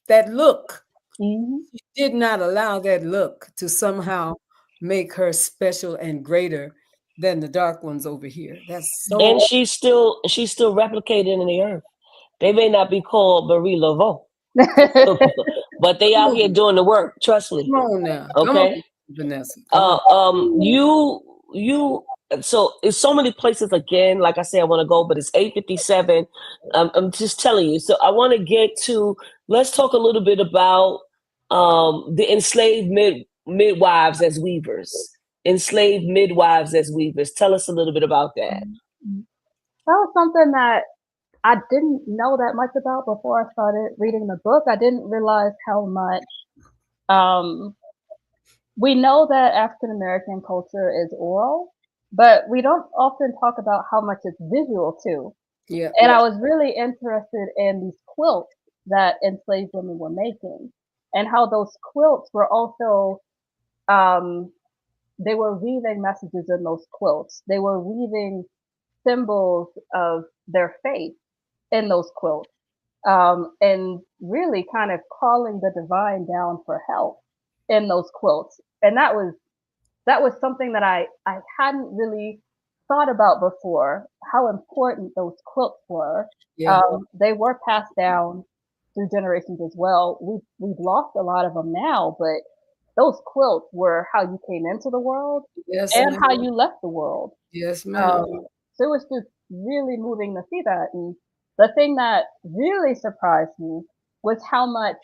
that look. Mhm. She did not allow that look to somehow make her special and greater than the dark ones over here. That's so. And she's still replicating in the earth. They may not be called Marie Laveau, but they out here doing the work. Trust me. Come on now. Come on, Okay. Vanessa. Come on. You. So it's so many places again. Like I say, I want to go, but it's 8:57. I'm just telling you. So I want to get to. Let's talk a little bit about the enslaved midwives as weavers. Enslaved midwives as weavers. Tell us a little bit about that. That was something that I didn't know that much about before I started reading the book. I didn't realize how much um, we know that African American culture is oral, but we don't often talk about how much it's visual too. Yeah. And I was really interested in these quilts that enslaved women were making and how those quilts were also um, they were weaving messages in those quilts. They were weaving symbols of their faith in those quilts, and really kind of calling the divine down for help in those quilts. And that was something that I hadn't really thought about before, how important those quilts were. Yeah. They were passed down through generations as well. We've lost a lot of them now, but those quilts were how you came into the world Yes, and ma'am. how you left the world. Yes, ma'am. So it was just really moving to see that. And the thing that really surprised me was how much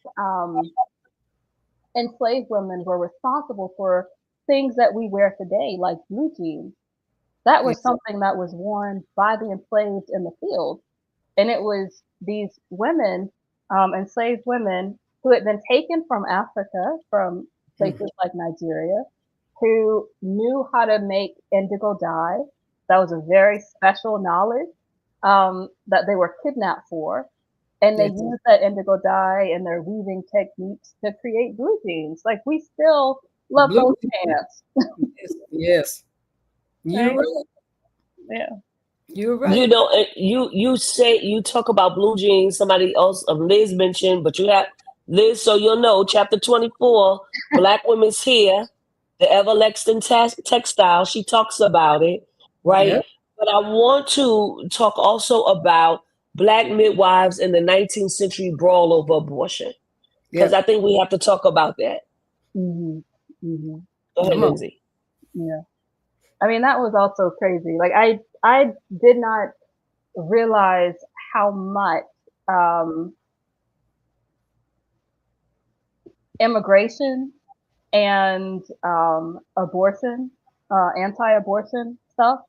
enslaved women were responsible for things that we wear today, like blue jeans. That Yeah. was something that was worn by the enslaved in the field. And it was these women, enslaved women, who had been taken from Africa, from places like Nigeria, who knew how to make indigo dye. That was a very special knowledge that they were kidnapped for. And they Yes. used that indigo dye in their weaving techniques to create blue jeans. Like, we still love Blue. those pants, Yes. Yes. You're right? right. Yeah. You're You right. know, you talk about blue jeans. Somebody else, Liz mentioned, but you have Liz, so you'll know. Chapter 24, Black Women's Here, the Everlexton textile. She talks about it, right? Yeah. But I want to talk also about Black midwives in the 19th century brawl over abortion, because Yeah. I think we have to talk about that. Hmm. Hmm. Go ahead, Come on. Lindsay. Yeah. I mean, that was also crazy. Like, I did not realize how much um, immigration and abortion, anti-abortion stuff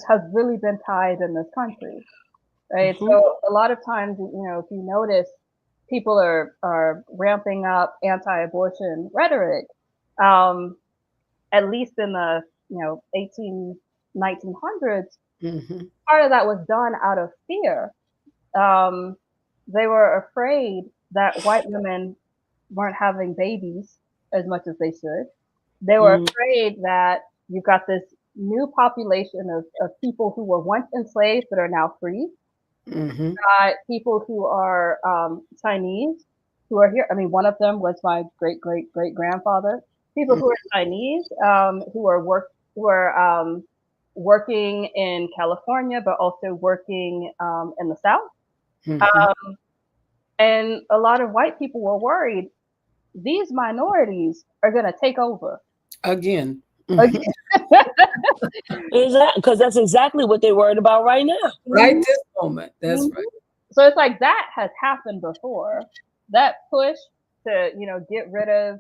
has really been tied in this country, right? Hmm. So a lot of times, if you notice, people are ramping up anti-abortion rhetoric. Um, at least in the 1900s, Mm-hmm. part of that was done out of fear. Um, they were afraid that white women weren't having babies as much as they should. They were Mm. afraid that you've got this new population of people who were once enslaved but are now free. Mm-hmm. People who are Chinese who are here. I mean, one of them was my great great great grandfather. People who are Chinese who are working in California, but also working in the South. Mm-hmm. Um, and a lot of white people were worried these minorities are going to take over. Again. Again. Because that's exactly what they're worried about right now. Right this moment. That's right. So it's like that has happened before. That push to, get rid of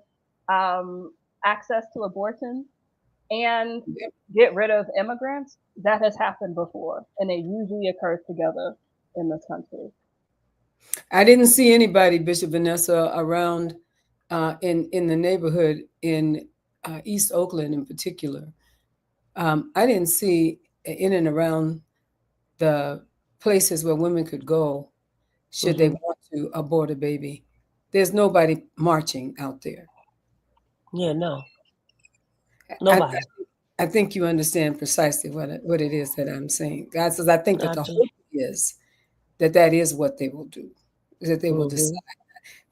access to abortion and Yep. get rid of immigrants, that has happened before. And it usually occurs together in this country. I didn't see anybody, Bishop Vanessa, around in the neighborhood in East Oakland in particular. I didn't see in and around the places where women could go should they want to abort a baby. There's nobody marching out there. Yeah, no. Nobody. I think you understand precisely what it is that I'm saying. God says, I think that the hope is that is what they will do, that they will decide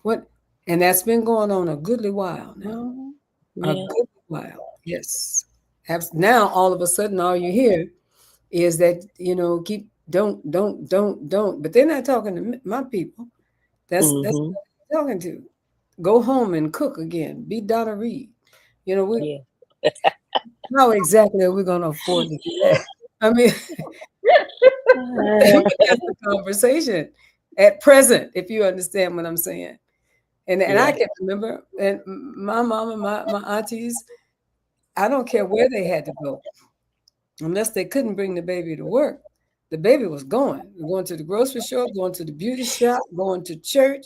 what, and that's been going on a goodly while now. A goodly while, yes. Now all of a sudden, all you hear is that keep don't. But they're not talking to my people. That's what they're talking to. Go home and cook again. Be Donna Reed. How exactly are we going to afford to do that? I mean, that's the conversation at present, if you understand what I'm saying. And I can remember, and my mama, my aunties, I don't care where they had to go, unless they couldn't bring the baby to work. The baby was going to the grocery store, going to the beauty shop, going to church,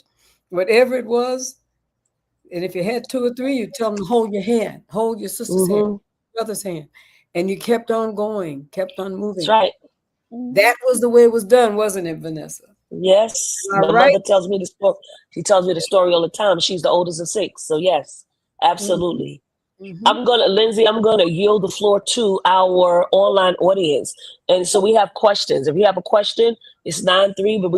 whatever it was. And if you had 2 or 3, you tell them to hold your hand, hold your sister's hand, brother's hand. And you kept on going, kept on moving. That's right. That was the way it was done, wasn't it, Vanessa? Yes. My mother tells me the story. She tells me the story all the time. She's the oldest of 6. So yes, absolutely. Lindsey, I'm gonna yield the floor to our online audience. And so we have questions. If you have a question, it's 9:03, but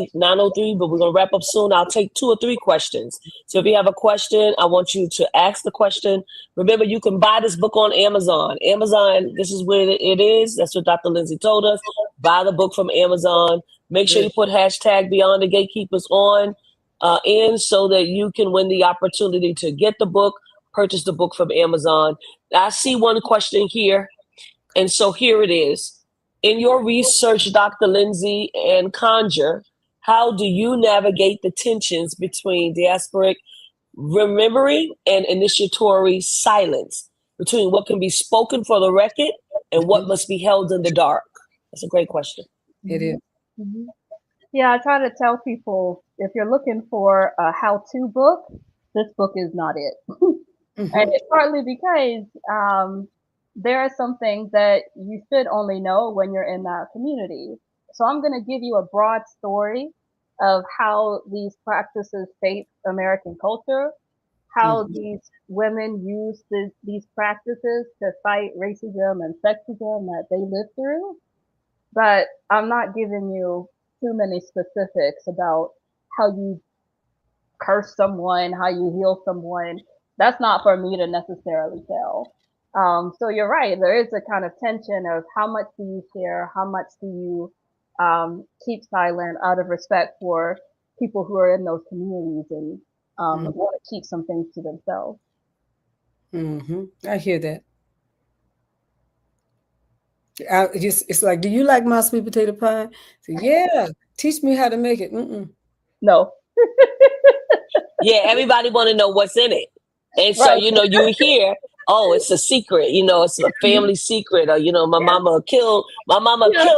we're gonna wrap up soon. I'll take 2 or 3 questions. So if you have a question, I want you to ask the question. Remember, you can buy this book on Amazon. Amazon, this is where it is. That's what Dr. Lindsey told us. Buy the book from Amazon. Make sure you put hashtag Beyond the Gatekeepers on in so that you can win the opportunity to get the book. Purchase the book from Amazon. I see one question here. And so here it is. In your research, Dr. Lindsey and Conjure, how do you navigate the tensions between diasporic remembering and initiatory silence, between what can be spoken for the record and what must be held in the dark? That's a great question. It is. Yeah, I try to tell people, if you're looking for a how-to book, this book is not it. And it's partly because there are some things that you should only know when you're in that community. So I'm going to give you a broad story of how these practices shape American culture, how these women use these practices to fight racism and sexism that they live through. But I'm not giving you too many specifics about how you curse someone, how you heal someone. That's not for me to necessarily tell. So you're right. There is a kind of tension of how much do you share? How much do you keep silent out of respect for people who are in those communities and want to keep some things to themselves? I hear that. It's like, do you like my sweet potato pie? So, yeah, teach me how to make it. No. Yeah, everybody want to know what's in it. And so, you hear, oh, it's a secret, it's a family secret, or, my mama kill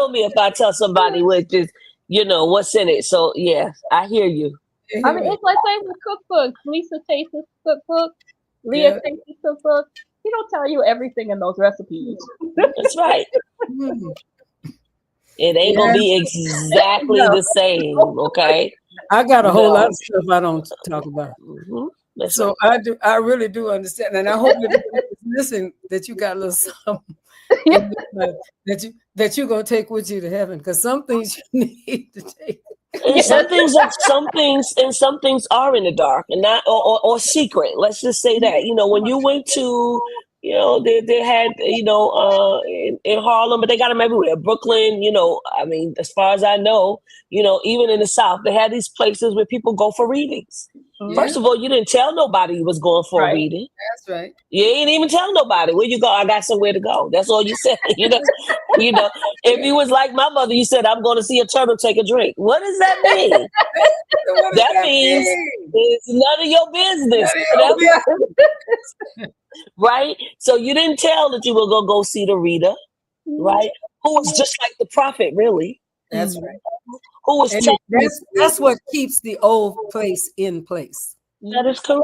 me if I tell somebody which is, what's in it. So, yeah, I hear you. I mean, it's like saying with cookbooks. Lisa Chase's cookbook, Leah Chase's cookbook. He don't tell you everything in those recipes. That's right. It ain't going to be exactly the same, okay? I got a whole lot of stuff I don't talk about. So right. I really do understand, and I hope that listen, that you got a little something that you're gonna take with you to heaven, because some things you need to take. And some things are in the dark and not or secret. Let's just say that. When you went to they had, in Harlem, but they got them everywhere. Brooklyn, I mean, as far as I know, even in the South, they had these places where people go for readings. First of all, you didn't tell nobody you was going for a reading. That's right. You ain't even tell nobody. Where you go? I got somewhere to go. That's all you said. If you was like my mother, you said, I'm going to see a turtle take a drink. What does that mean? That means it's none of your business. Right? So you didn't tell that you were going to go see the reader, right? Who was just like the prophet, really. That's right. Who was that's what keeps the old place in place. That is correct.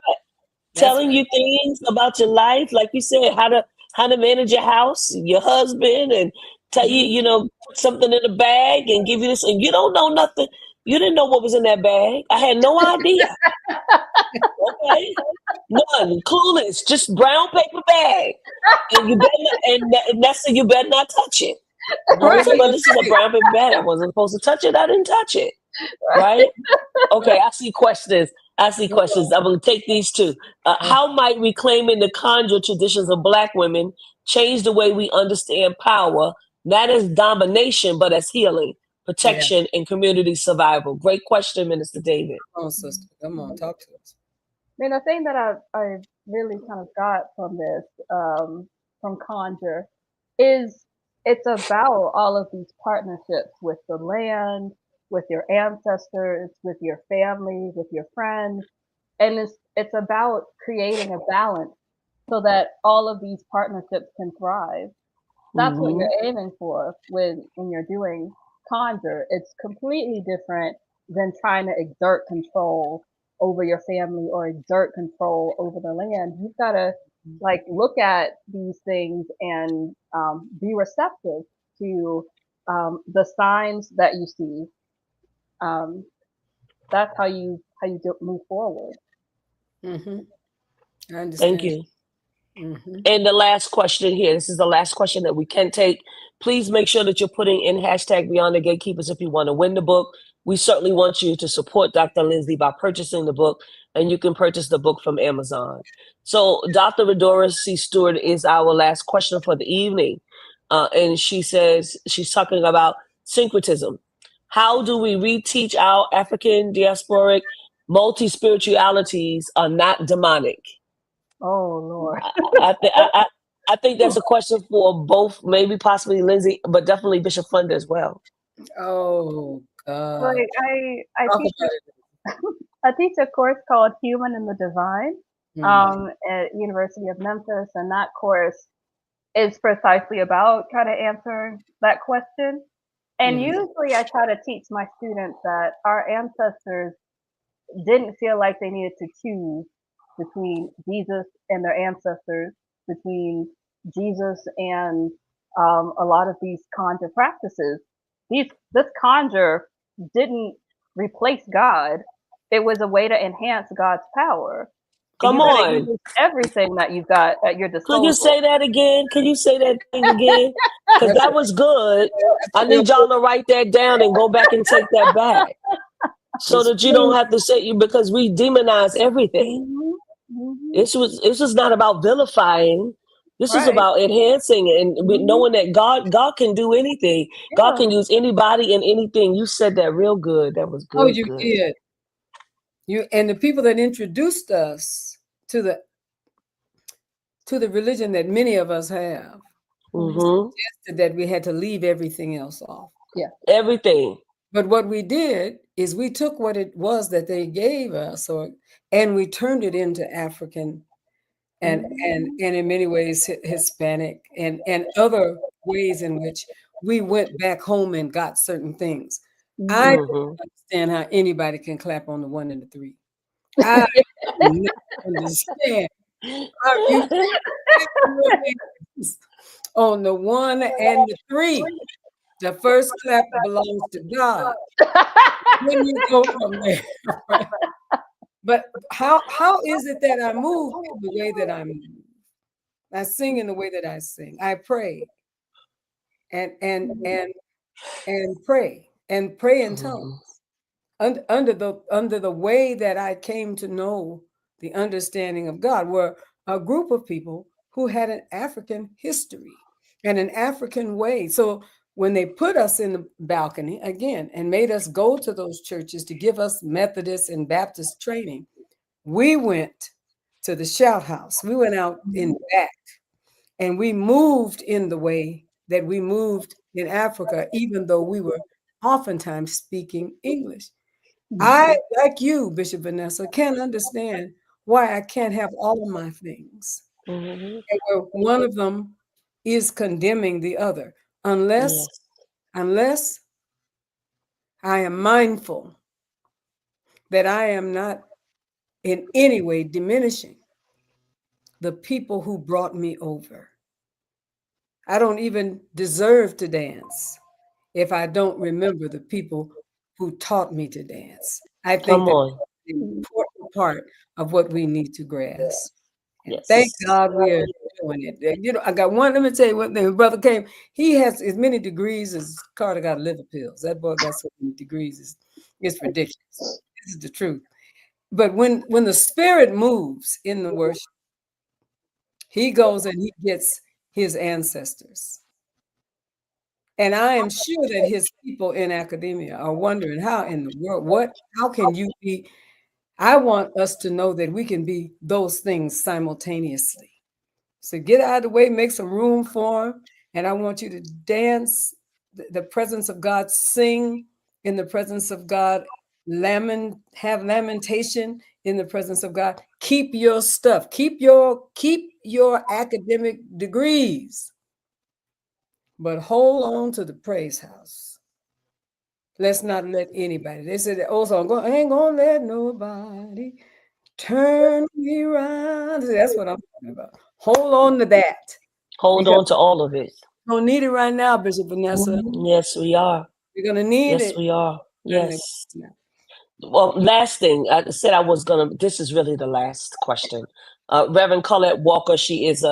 Telling you things about your life, like you said, how to manage your house, your husband, and tell you, put something in the bag and give you this, and you don't know nothing. You didn't know what was in that bag. I had no idea. Okay, none, clueless, just brown paper bag, and you better not, and that's you better not touch it. Right. So, but this is a brown paper bag. I wasn't supposed to touch it. I didn't touch it. Right? Okay, I see questions. I'm going to take these two. How might reclaiming the conjure traditions of Black women change the way we understand power, not as domination, but as healing, protection, and community survival? Great question, Minister David. Come on, sister. Come on, talk to us. I mean, the thing that I really kind of got from this, from Conjure, is it's about all of these partnerships with the land, with your ancestors, with your family, with your friends, and it's about creating a balance so that all of these partnerships can thrive. That's what you're aiming for when you're doing Conjure. It's completely different than trying to exert control over your family or exert control over the land. You've got to like look at these things and be receptive to the signs that you see. That's how you move forward. Mm-hmm. I understand. Thank you. And the last question here, this is the last question that we can take. Please make sure that you're putting in hashtag Beyond the Gatekeepers if you want to win the book. We certainly want you to support Dr. Lindsey by purchasing the book, and you can purchase the book from Amazon. So Dr. Redora C. Stewart is our last question for the evening. And she says, she's talking about syncretism. How do we reteach our African diasporic multi-spiritualities are not demonic? Oh Lord. I think that's a question for both, maybe possibly Lindsey, but definitely Bishop Flunder as well. Oh God. Like I teach a course called Human and the Divine at University of Memphis, and that course is precisely about kind of answering that question. And usually I try to teach my students that our ancestors didn't feel like they needed to choose between Jesus and their ancestors, between Jesus and a lot of these conjure practices. This conjure didn't replace God. It was a way to enhance God's power. Come on. Use everything that you've got at your disposal. Could you say that again? Could you say that thing again? Because that was good. I need y'all to write that down and go back and take that back. So that you don't have to say you, because we demonize everything. This was not about vilifying. This is about enhancing and knowing that God can do anything. God can use anybody and anything. You said that real good. That was good. Oh, you did. You and the people that introduced us to the religion that many of us have suggested that we had to leave everything else off. Yeah, everything. But what we did is we took what it was that they gave us, and we turned it into African, and in many ways Hispanic, and other ways in which we went back home and got certain things. I don't understand how anybody can clap on the 1 and the 3. I don't understand how you on the 1 and the 3. The first clap belongs to God. Then you go from there. But how is it that I move the way that I move? I sing in the way that I sing. I pray and pray in tongues. Under the way that I came to know the understanding of God were a group of people who had an African history and an African way. So when they put us in the balcony again and made us go to those churches to give us Methodist and Baptist training, we went to the shout house. We went out in the back, and we moved in the way that we moved in Africa, even though we were oftentimes speaking English. I, like you, Bishop Vanessa, can't understand why I can't have all of my things. And one of them is condemning the other, unless I am mindful that I am not in any way diminishing the people who brought me over. I don't even deserve to dance if I don't remember the people who taught me to dance. I think Come that's on. an important part of what we need to grasp. And thank Yes. God we are doing it. You know, I got one. Let me tell you one thing. My brother came. He has as many degrees as Carter got liver pills. That boy got so many degrees. It's ridiculous. This is the truth. But when the Spirit moves in the worship, he goes and he gets his ancestors. And I am sure that his people in academia are wondering how in the world, how can you be? I want us to know that we can be those things simultaneously. So get out of the way, make some room for him. And I want you to dance the presence of God, sing in the presence of God, have lamentation in the presence of God. Keep your stuff, keep your academic degrees, but hold on to the praise house. Let's not let anybody. They said the old song, I ain't gonna let nobody turn me around. That's what I'm talking about. Hold on to that. Hold on to all of it. We don't need it right now, Bishop Vanessa. Yes, we are. We're gonna need Yes, it. we are. Yes. Well, last thing I said I was gonna. This is really the last question. Reverend Colette Walker, she is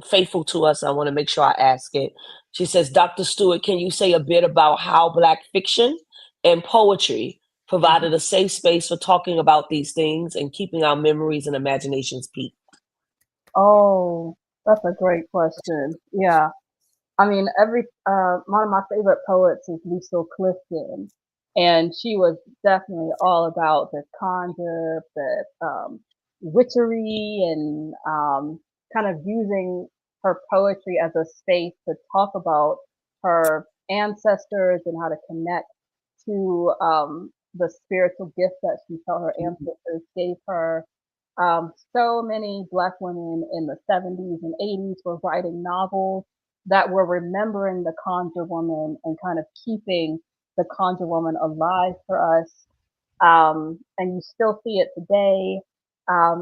faithful to us. I want to make sure I ask it. She says, Dr. Stewart, can you say a bit about how Black fiction and poetry provided a safe space for talking about these things and keeping our memories and imaginations peaked? Oh, that's a great question. Yeah. I mean, one of my favorite poets is Lucille Clifton, and she was definitely all about the conjure, the witchery, and kind of using her poetry as a space to talk about her ancestors and how to connect to the spiritual gift that she felt her ancestors gave her. So many Black women in the 70s and 80s were writing novels that were remembering the Conjure Woman and kind of keeping the Conjure Woman alive for us. And you still see it today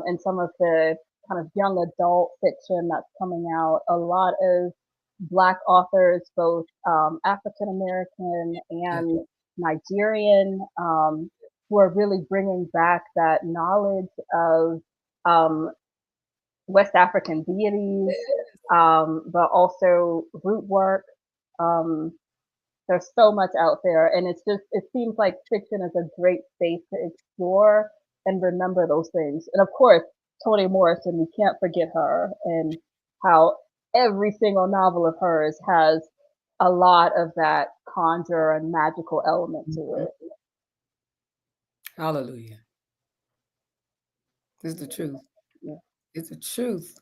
in some of the kind of young adult fiction that's coming out. A lot of Black authors, both African American and Nigerian, who are really bringing back that knowledge of West African deities, but also root work. There's so much out there, and it seems like fiction is a great space to explore and remember those things. And of course, Toni Morrison, we can't forget her, and how every single novel of hers has a lot of that conjure and magical element to it. Hallelujah. It's the truth. Yeah. It's the truth.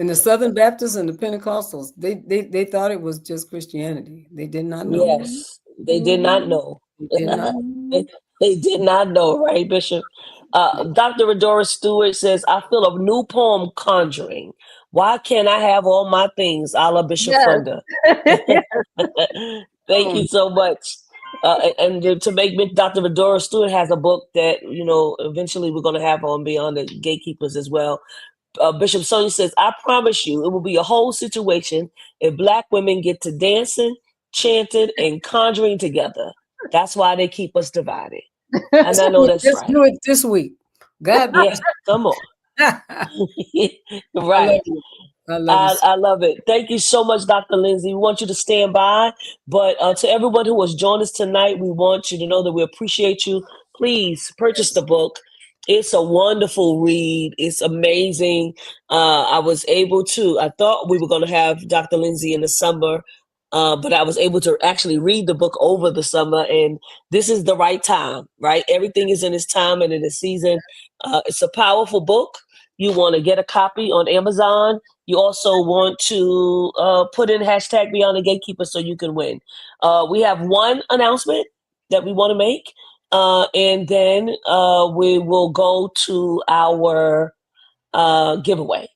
And the Southern Baptists and the Pentecostals, they thought it was just Christianity. They did not know. Yes, they did not know. They did not. They did not know, right, Bishop? Dr. Redora Stewart says, I feel a new poem conjuring. Why can't I have all my things, a la Bishop Flunder? Thank you so much. And to make me, Dr. Redora Stewart has a book that, eventually we're going to have on Beyond the Gatekeepers as well. Bishop Sonia says, I promise you, it will be a whole situation if Black women get to dancing, chanting, and conjuring together. That's why they keep us divided. And I know that's Just right. do it this week. God bless. Yeah, come on. Right. I love it. Thank you so much, Dr. Lindsey. We want you to stand by. But to everyone who has joined us tonight, we want you to know that we appreciate you. Please purchase the book. It's a wonderful read. It's amazing. I thought we were going to have Dr. Lindsey in the summer, but I was able to actually read the book over the summer. And this is the right time, right? Everything is in its time and in its season. It's a powerful book. You want to get a copy on Amazon. You also want to put in hashtag Beyond the Gatekeeper so you can win. We have one announcement that we want to make. And then we will go to our giveaway.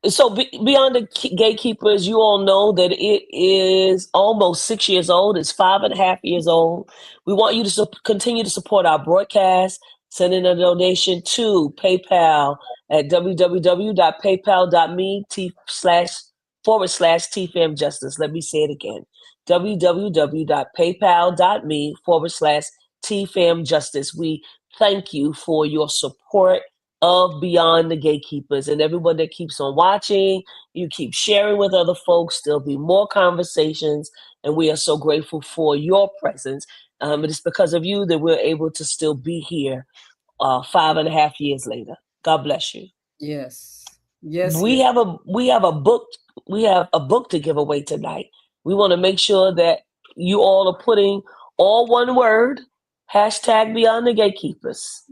So Beyond the Gatekeepers, you all know that it is almost 6 years old. It's 5.5 years old. We want you to continue to support our broadcast, sending a donation to PayPal at www.paypal.me/ www.paypal.me/TFAM Justice. Let me say it again. www.paypal.me/TFAM Justice. We thank you for your support of Beyond the Gatekeepers and everyone that keeps on watching. You keep sharing with other folks. There'll be more conversations, and we are so grateful for your presence. It is because of you that we're able to still be here 5.5 years later. God bless you. Yes. Yes. We have a book to give away tonight. We want to make sure that you all are putting all one word #Beyond the Gatekeepers,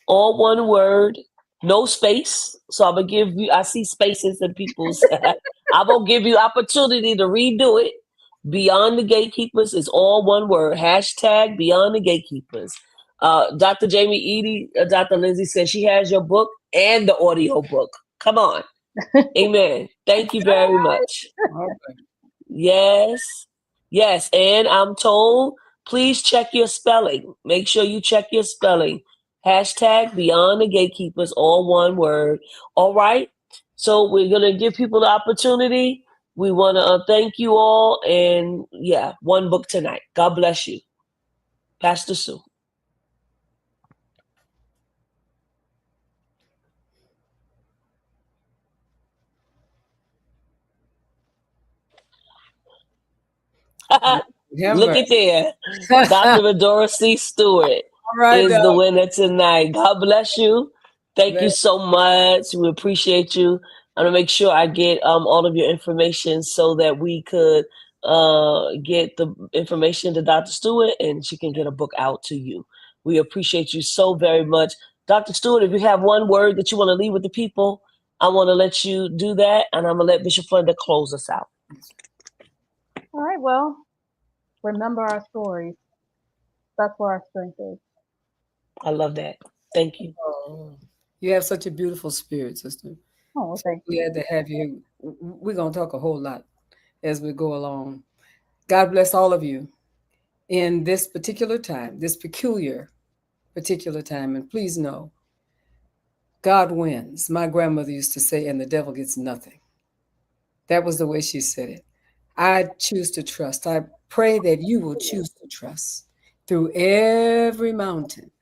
all one word, no space. So I'm gonna give you. I see spaces in people's. I'm gonna give you opportunity to redo it. Beyond the Gatekeepers is all one word #Beyond the Gatekeepers. Dr. Jamie Edie, Dr. Lindsey says she has your book and the audio book. Come on. Amen. Thank you very much. Okay. Yes. Yes. And I'm told, please check your spelling. Make sure you check your spelling. #Beyond the Gatekeepers, all one word. All right. So we're going to give people the opportunity. We want to thank you all. And yeah, one book tonight. God bless you. Pastor Sue. Look at there. Dr. Medora C. Stewart is the winner tonight. God bless you. Thank you so much. We appreciate you. I'm going to make sure I get all of your information so that we could get the information to Dr. Stewart and she can get a book out to you. We appreciate you so very much. Dr. Stewart, if you have one word that you want to leave with the people, I want to let you do that, and I'm going to let Bishop Flunder close us out. All right, well, remember our stories. That's where our strength is. I love that. Thank you. Oh, you have such a beautiful spirit, sister. Oh, thank you. you. Glad to have you. We're going to talk a whole lot as we go along. God bless all of you in this particular time, this particular time. And please know, God wins. My grandmother used to say, and the devil gets nothing. That was the way she said it. I choose to trust. I pray that you will choose to trust through every mountain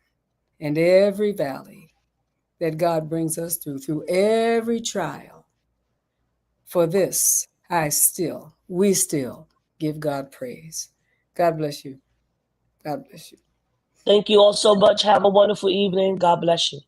and every valley that God brings us through every trial. For this, we still give God praise. God bless you. God bless you. Thank you all so much. Have a wonderful evening. God bless you.